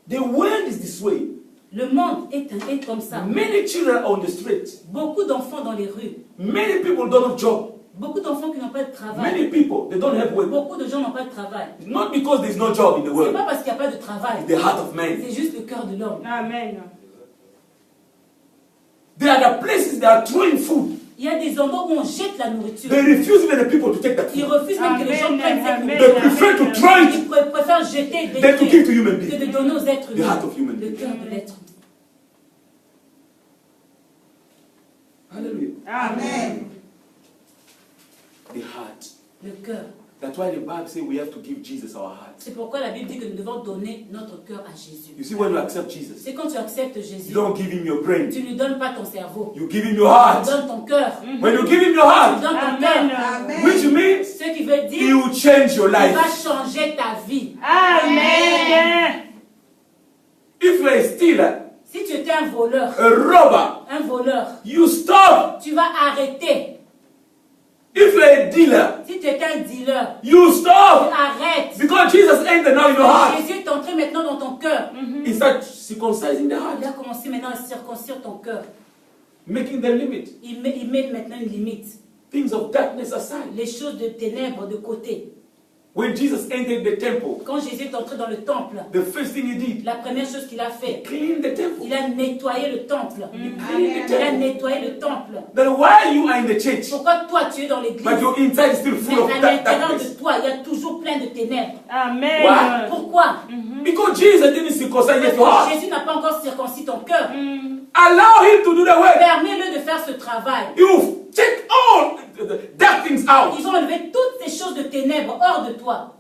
The world is this way. Le monde est comme ça. Many children are on the street. Beaucoup d'enfants dans les rues. Many people don't have job. Beaucoup d'enfants qui n'ont pas de travail. Many people, they don't have work. Beaucoup de gens n'ont pas de travail. Not because there's no job in the Ce n'est world. pas parce qu'il n'y a pas de travail. It's the heart of man. C'est juste le cœur de l'homme. Amen. There are the places they are throwing food. Il y a des endroits où on jette la nourriture. They refuse even the people to take that Ils food. refusent même que les gens Amen, prennent cette amen. They nourriture. prefer to throw it Ils préfèrent jeter, than to give to détruire, human que beings. de donner aux êtres The humains. heart of human Le beings. cœur de l'être humain. Hallelujah. Amen. The heart. Le cœur. That's why the Bible says we have to give Jesus our heart. C'est pourquoi la Bible dit que nous devons donner notre cœur à Jésus. You see, when you accept Jesus, C'est quand tu acceptes you Jésus, don't give him your brain. tu ne lui donnes pas ton cerveau. You give him your Tu heart. donnes ton cœur. When you give him your Tu heart, donnes ton Amen. cœur. Amen. which means Ce qui veut he dire will change your qu'il va life. changer ta vie. Amen. If you're a stealer, Si tu étais un voleur, a robber, you stop. tu vas arrêter. If you're a dealer, Si tu étais un dealer, you tu stop. arrêtes. Because Jesus entered now in your heart. Jésus est entré maintenant dans ton cœur. He started circumcising the Il heart, a commencé maintenant à circoncire ton cœur. making the limit. Il met maintenant une limite. Things of darkness aside. Les choses de ténèbres de côté. When Jesus entered the temple, Quand Jésus est entré dans le temple, the first thing he did, la première chose qu'il a fait, clean the temple. il a nettoyé le temple. Clean the Il a temple. nettoyé le temple. Then why you are in the church, Pourquoi toi tu es dans l'église, but your inside is still full mais of à l'intérieur darkness? de toi, il y a toujours plein de ténèbres. Amen. Why? Pourquoi? Because Jesus didn't circumcise Parce your que heart. Jésus n'a pas encore circoncis ton cœur. Allow him to do the work. Permets-le de faire ce travail. You check all the dark things out. Ils ont enlevé toutes ces choses de ténèbres hors de toi.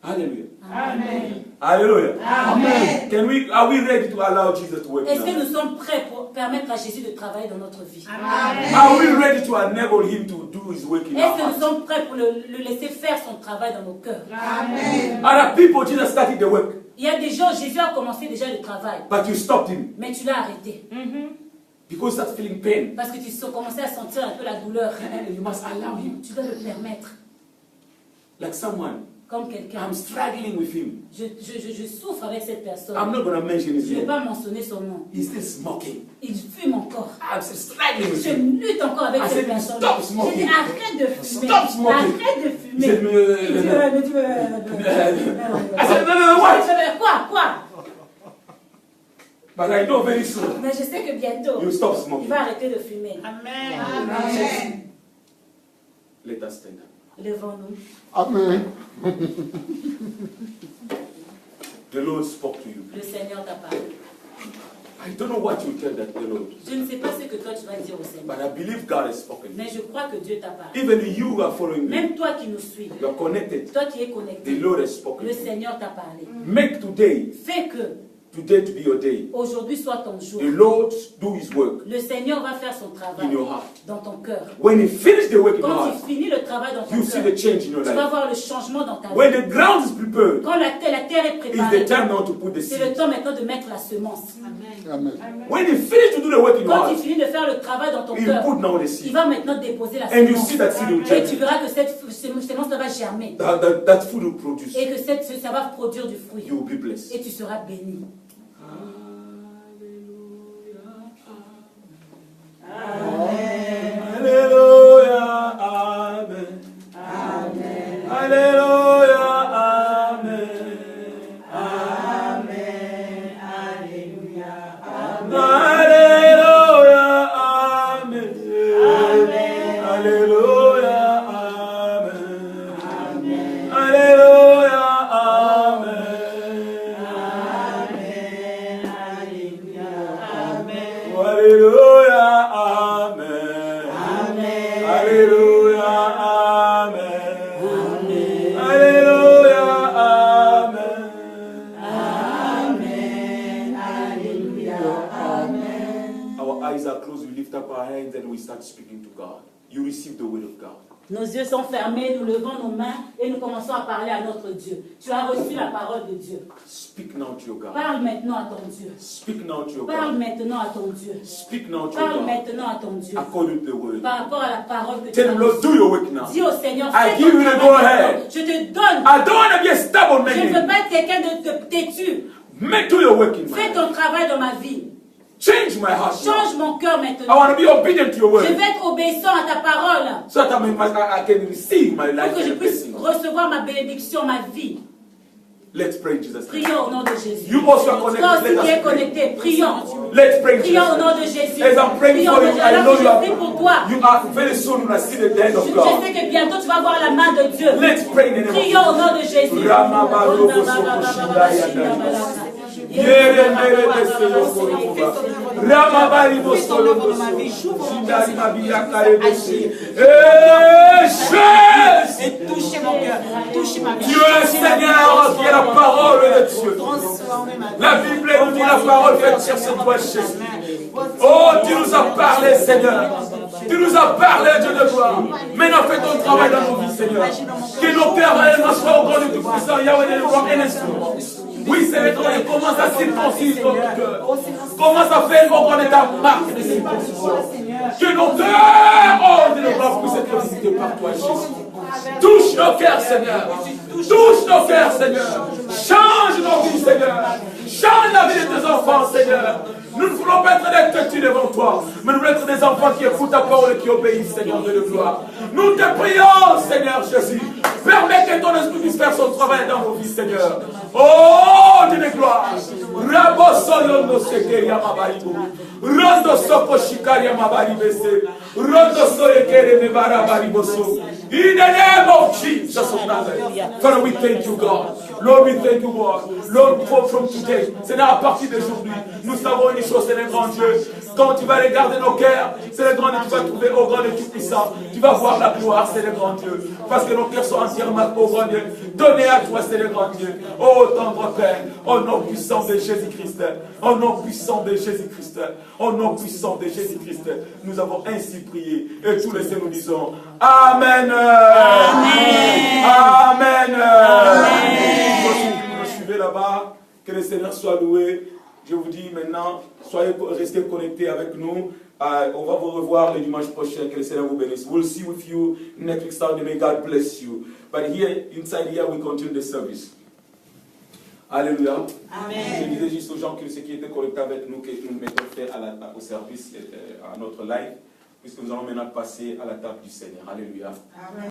Hallelujah. Amen. Hallelujah. Amen. Are we ready to allow Jesus to work Est-ce que now? nous sommes prêts pour permettre à Jésus de travailler dans notre vie? Are we ready to enable him to do his work in our Est-ce que nous hearts? sommes prêts pour le laisser faire son travail dans nos cœurs? Amen. Other people, Jesus started the work, Il y a des gens, Jésus a commencé déjà le travail, but you stopped him mais tu l'as arrêté. because you start feeling pain. Parce que tu commençais à sentir un peu la douleur. And you must allow him. Tu dois le permettre. Like someone, Comme quelqu'un. I'm struggling with him. Je souffre avec cette personne. I'm not going to mention his Je ne vais name. pas mentionner son nom. He's still smoking. Il fume encore. I'm still struggling with Je him. lutte encore avec I cette said, personne. stop J'ai smoking. dit arrête de fumer. Stop smoking. Arrête de He fumer. said, Il dit, I mais tu said, no, what? Quoi? But I know very soon Mais je sais que bientôt, you stop il smoking. va arrêter de fumer. Amen. Let us stand up. Levons-nous. Amen. The Lord spoke to you. Le Seigneur t'a parlé. I don't know what you tell that the Lord, Je ne sais pas ce que toi tu vas dire au Seigneur. but I believe God has spoken. Mais je crois que Dieu t'a parlé. Even you are following me. Même toi qui nous suis, You are connected. toi qui es The connecté, Lord has spoken. le Seigneur t'a parlé. Make today Fais que to be your day. aujourd'hui soit ton jour. The Lord do his work Le Seigneur va faire son travail in your heart. dans ton cœur. When he finishes the work in your Quand heart, il finit le travail dans ton you see cœur, the change in your tu vas life. voir le changement dans ta When vie. the ground is prepared, Quand la terre est it's préparée, the time now to put the c'est le seed. temps maintenant de mettre la semence. Amen. When he finishes to do the work in your Quand il heart, finit de faire le travail dans ton he cœur, put now the il seed. va maintenant déposer la And you semence. see that seed will Et tu change. verras que cette semence va germer. That food will produce. Et que ça va produire du fruit. You will be blessed. Et tu seras béni. Hallelujah, amen. Amen. Hallelujah, amen. Amen. Hallelujah, amen. Hallelujah, amen. Hallelujah, amen. Hallelujah, amen. Hallelujah, amen. Hallelujah, amen. Hallelujah, amen. Our eyes are closed, we lift up our hands and we start speaking to God. You receive the word of God. Nos yeux sont fermés, nous levons nos mains et nous commençons à parler à notre Dieu. Tu as reçu la parole de Dieu. Speak now to your God. Parle maintenant à ton Dieu. Speak now to your Parle God. maintenant à ton Dieu. Speak now to your Parle God. maintenant à ton Dieu. According to the word. Par rapport à la parole que tu Tell as him, Lord, reçue. do your work now. Dis au Seigneur, I fais give ton you the travail go maintenant. ahead. Je te donne. I don't want to be a stubborn Je ne veux man. pas être quelqu'un de têtu. Make do your work in my Fais life. ton travail dans ma vie. Change my heart. now. Change mon cœur I maintenant. want to be obedient to your Je word. vais être obéissant à ta parole So that I can receive my life pour que je and puisse blessing. recevoir ma bénédiction, ma vie. Let's pray in Jesus' name. Prions au nom de Jésus. You also are Toi connected. aussi Let qui es us pray. connecté, prions. Let's pray in Jesus' Prions au nom de name. Jésus. As I'm praying Prions for au nom you, de I Jésus. know Alors je prie pour toi. you are very soon when I see the hand of Je God. sais que bientôt tu vas voir la main de Dieu. Let's pray in the name of Prions au nom de Jésus. Et touchez mon cœur, touchez ma vie. Dieu est Seigneur qui est la parole de Dieu. Transformez ma vie. La Bible nous dit la parole fait chercher toi chez. Oh, tu nous as parlé, Seigneur. Tu nous as parlé, Dieu de gloire. Maintenant, fais ton travail dans nos vies, Seigneur. Que nos cœurs réellement soient au grand du Tout-Puissant, Yahweh de gloire et l'instrument. Oui, Seigneur, commence à circoncire notre cœur. Commence à faire au grand de ta marque de circoncision. Que nos cœurs, oh, Dieu de gloire, puissent être visités par toi, Jésus. Touche nos cœurs, Seigneur. Touche nos cœurs, Seigneur. Change nos vies, Seigneur. Change la vie de tes enfants, Seigneur. Nous ne voulons pas être des têtus devant toi, mais nous voulons être des enfants qui écoutent ta parole et qui obéissent, Seigneur de gloire. Nous te prions, Seigneur Jésus. Permets que ton esprit puisse faire son travail dans vos vies, Seigneur. Oh, Dieu de gloire. Rabosoyondo seke yamabaribo. Rondo soko shikari yamabaribese. Rondo soyekere mebarabariboso. In the name of Jesus of Nazareth. Father, we thank you, God. Lord, we thank you, God. Lord, from today, Seigneur, à partir d'aujourd'hui, nous savons une chose, c'est le grand Dieu. Quand tu vas regarder nos cœurs, c'est le grand Dieu, tu vas trouver au grand et tout-puissant. Tu vas voir la gloire, c'est le grand Dieu. Parce que nos cœurs sont entièrement au grand Dieu. Donné à toi, c'est le grand Dieu. Oh, tendre Père, au nom puissant de Jésus-Christ. Au nom puissant de Jésus-Christ. Au nom puissant de Jésus-Christ. Nous avons ainsi prié. Et tous les saints nous disons Amen. Amen. Amen. Vous me suivez là-bas. Que le Seigneur soit loué. Je vous dis maintenant, restez connectés avec nous. On va vous revoir le dimanche prochain. Que le Seigneur vous bénisse. We'll see with you next week Sunday. May God bless you. But here, inside here, we continue the service. Alléluia. Amen. Je disais juste aux gens que ceux qui étaient connectés avec nous, que nous mettons fait au service, à notre live, puisque nous allons maintenant passer à la table du Seigneur. Alléluia. Amen.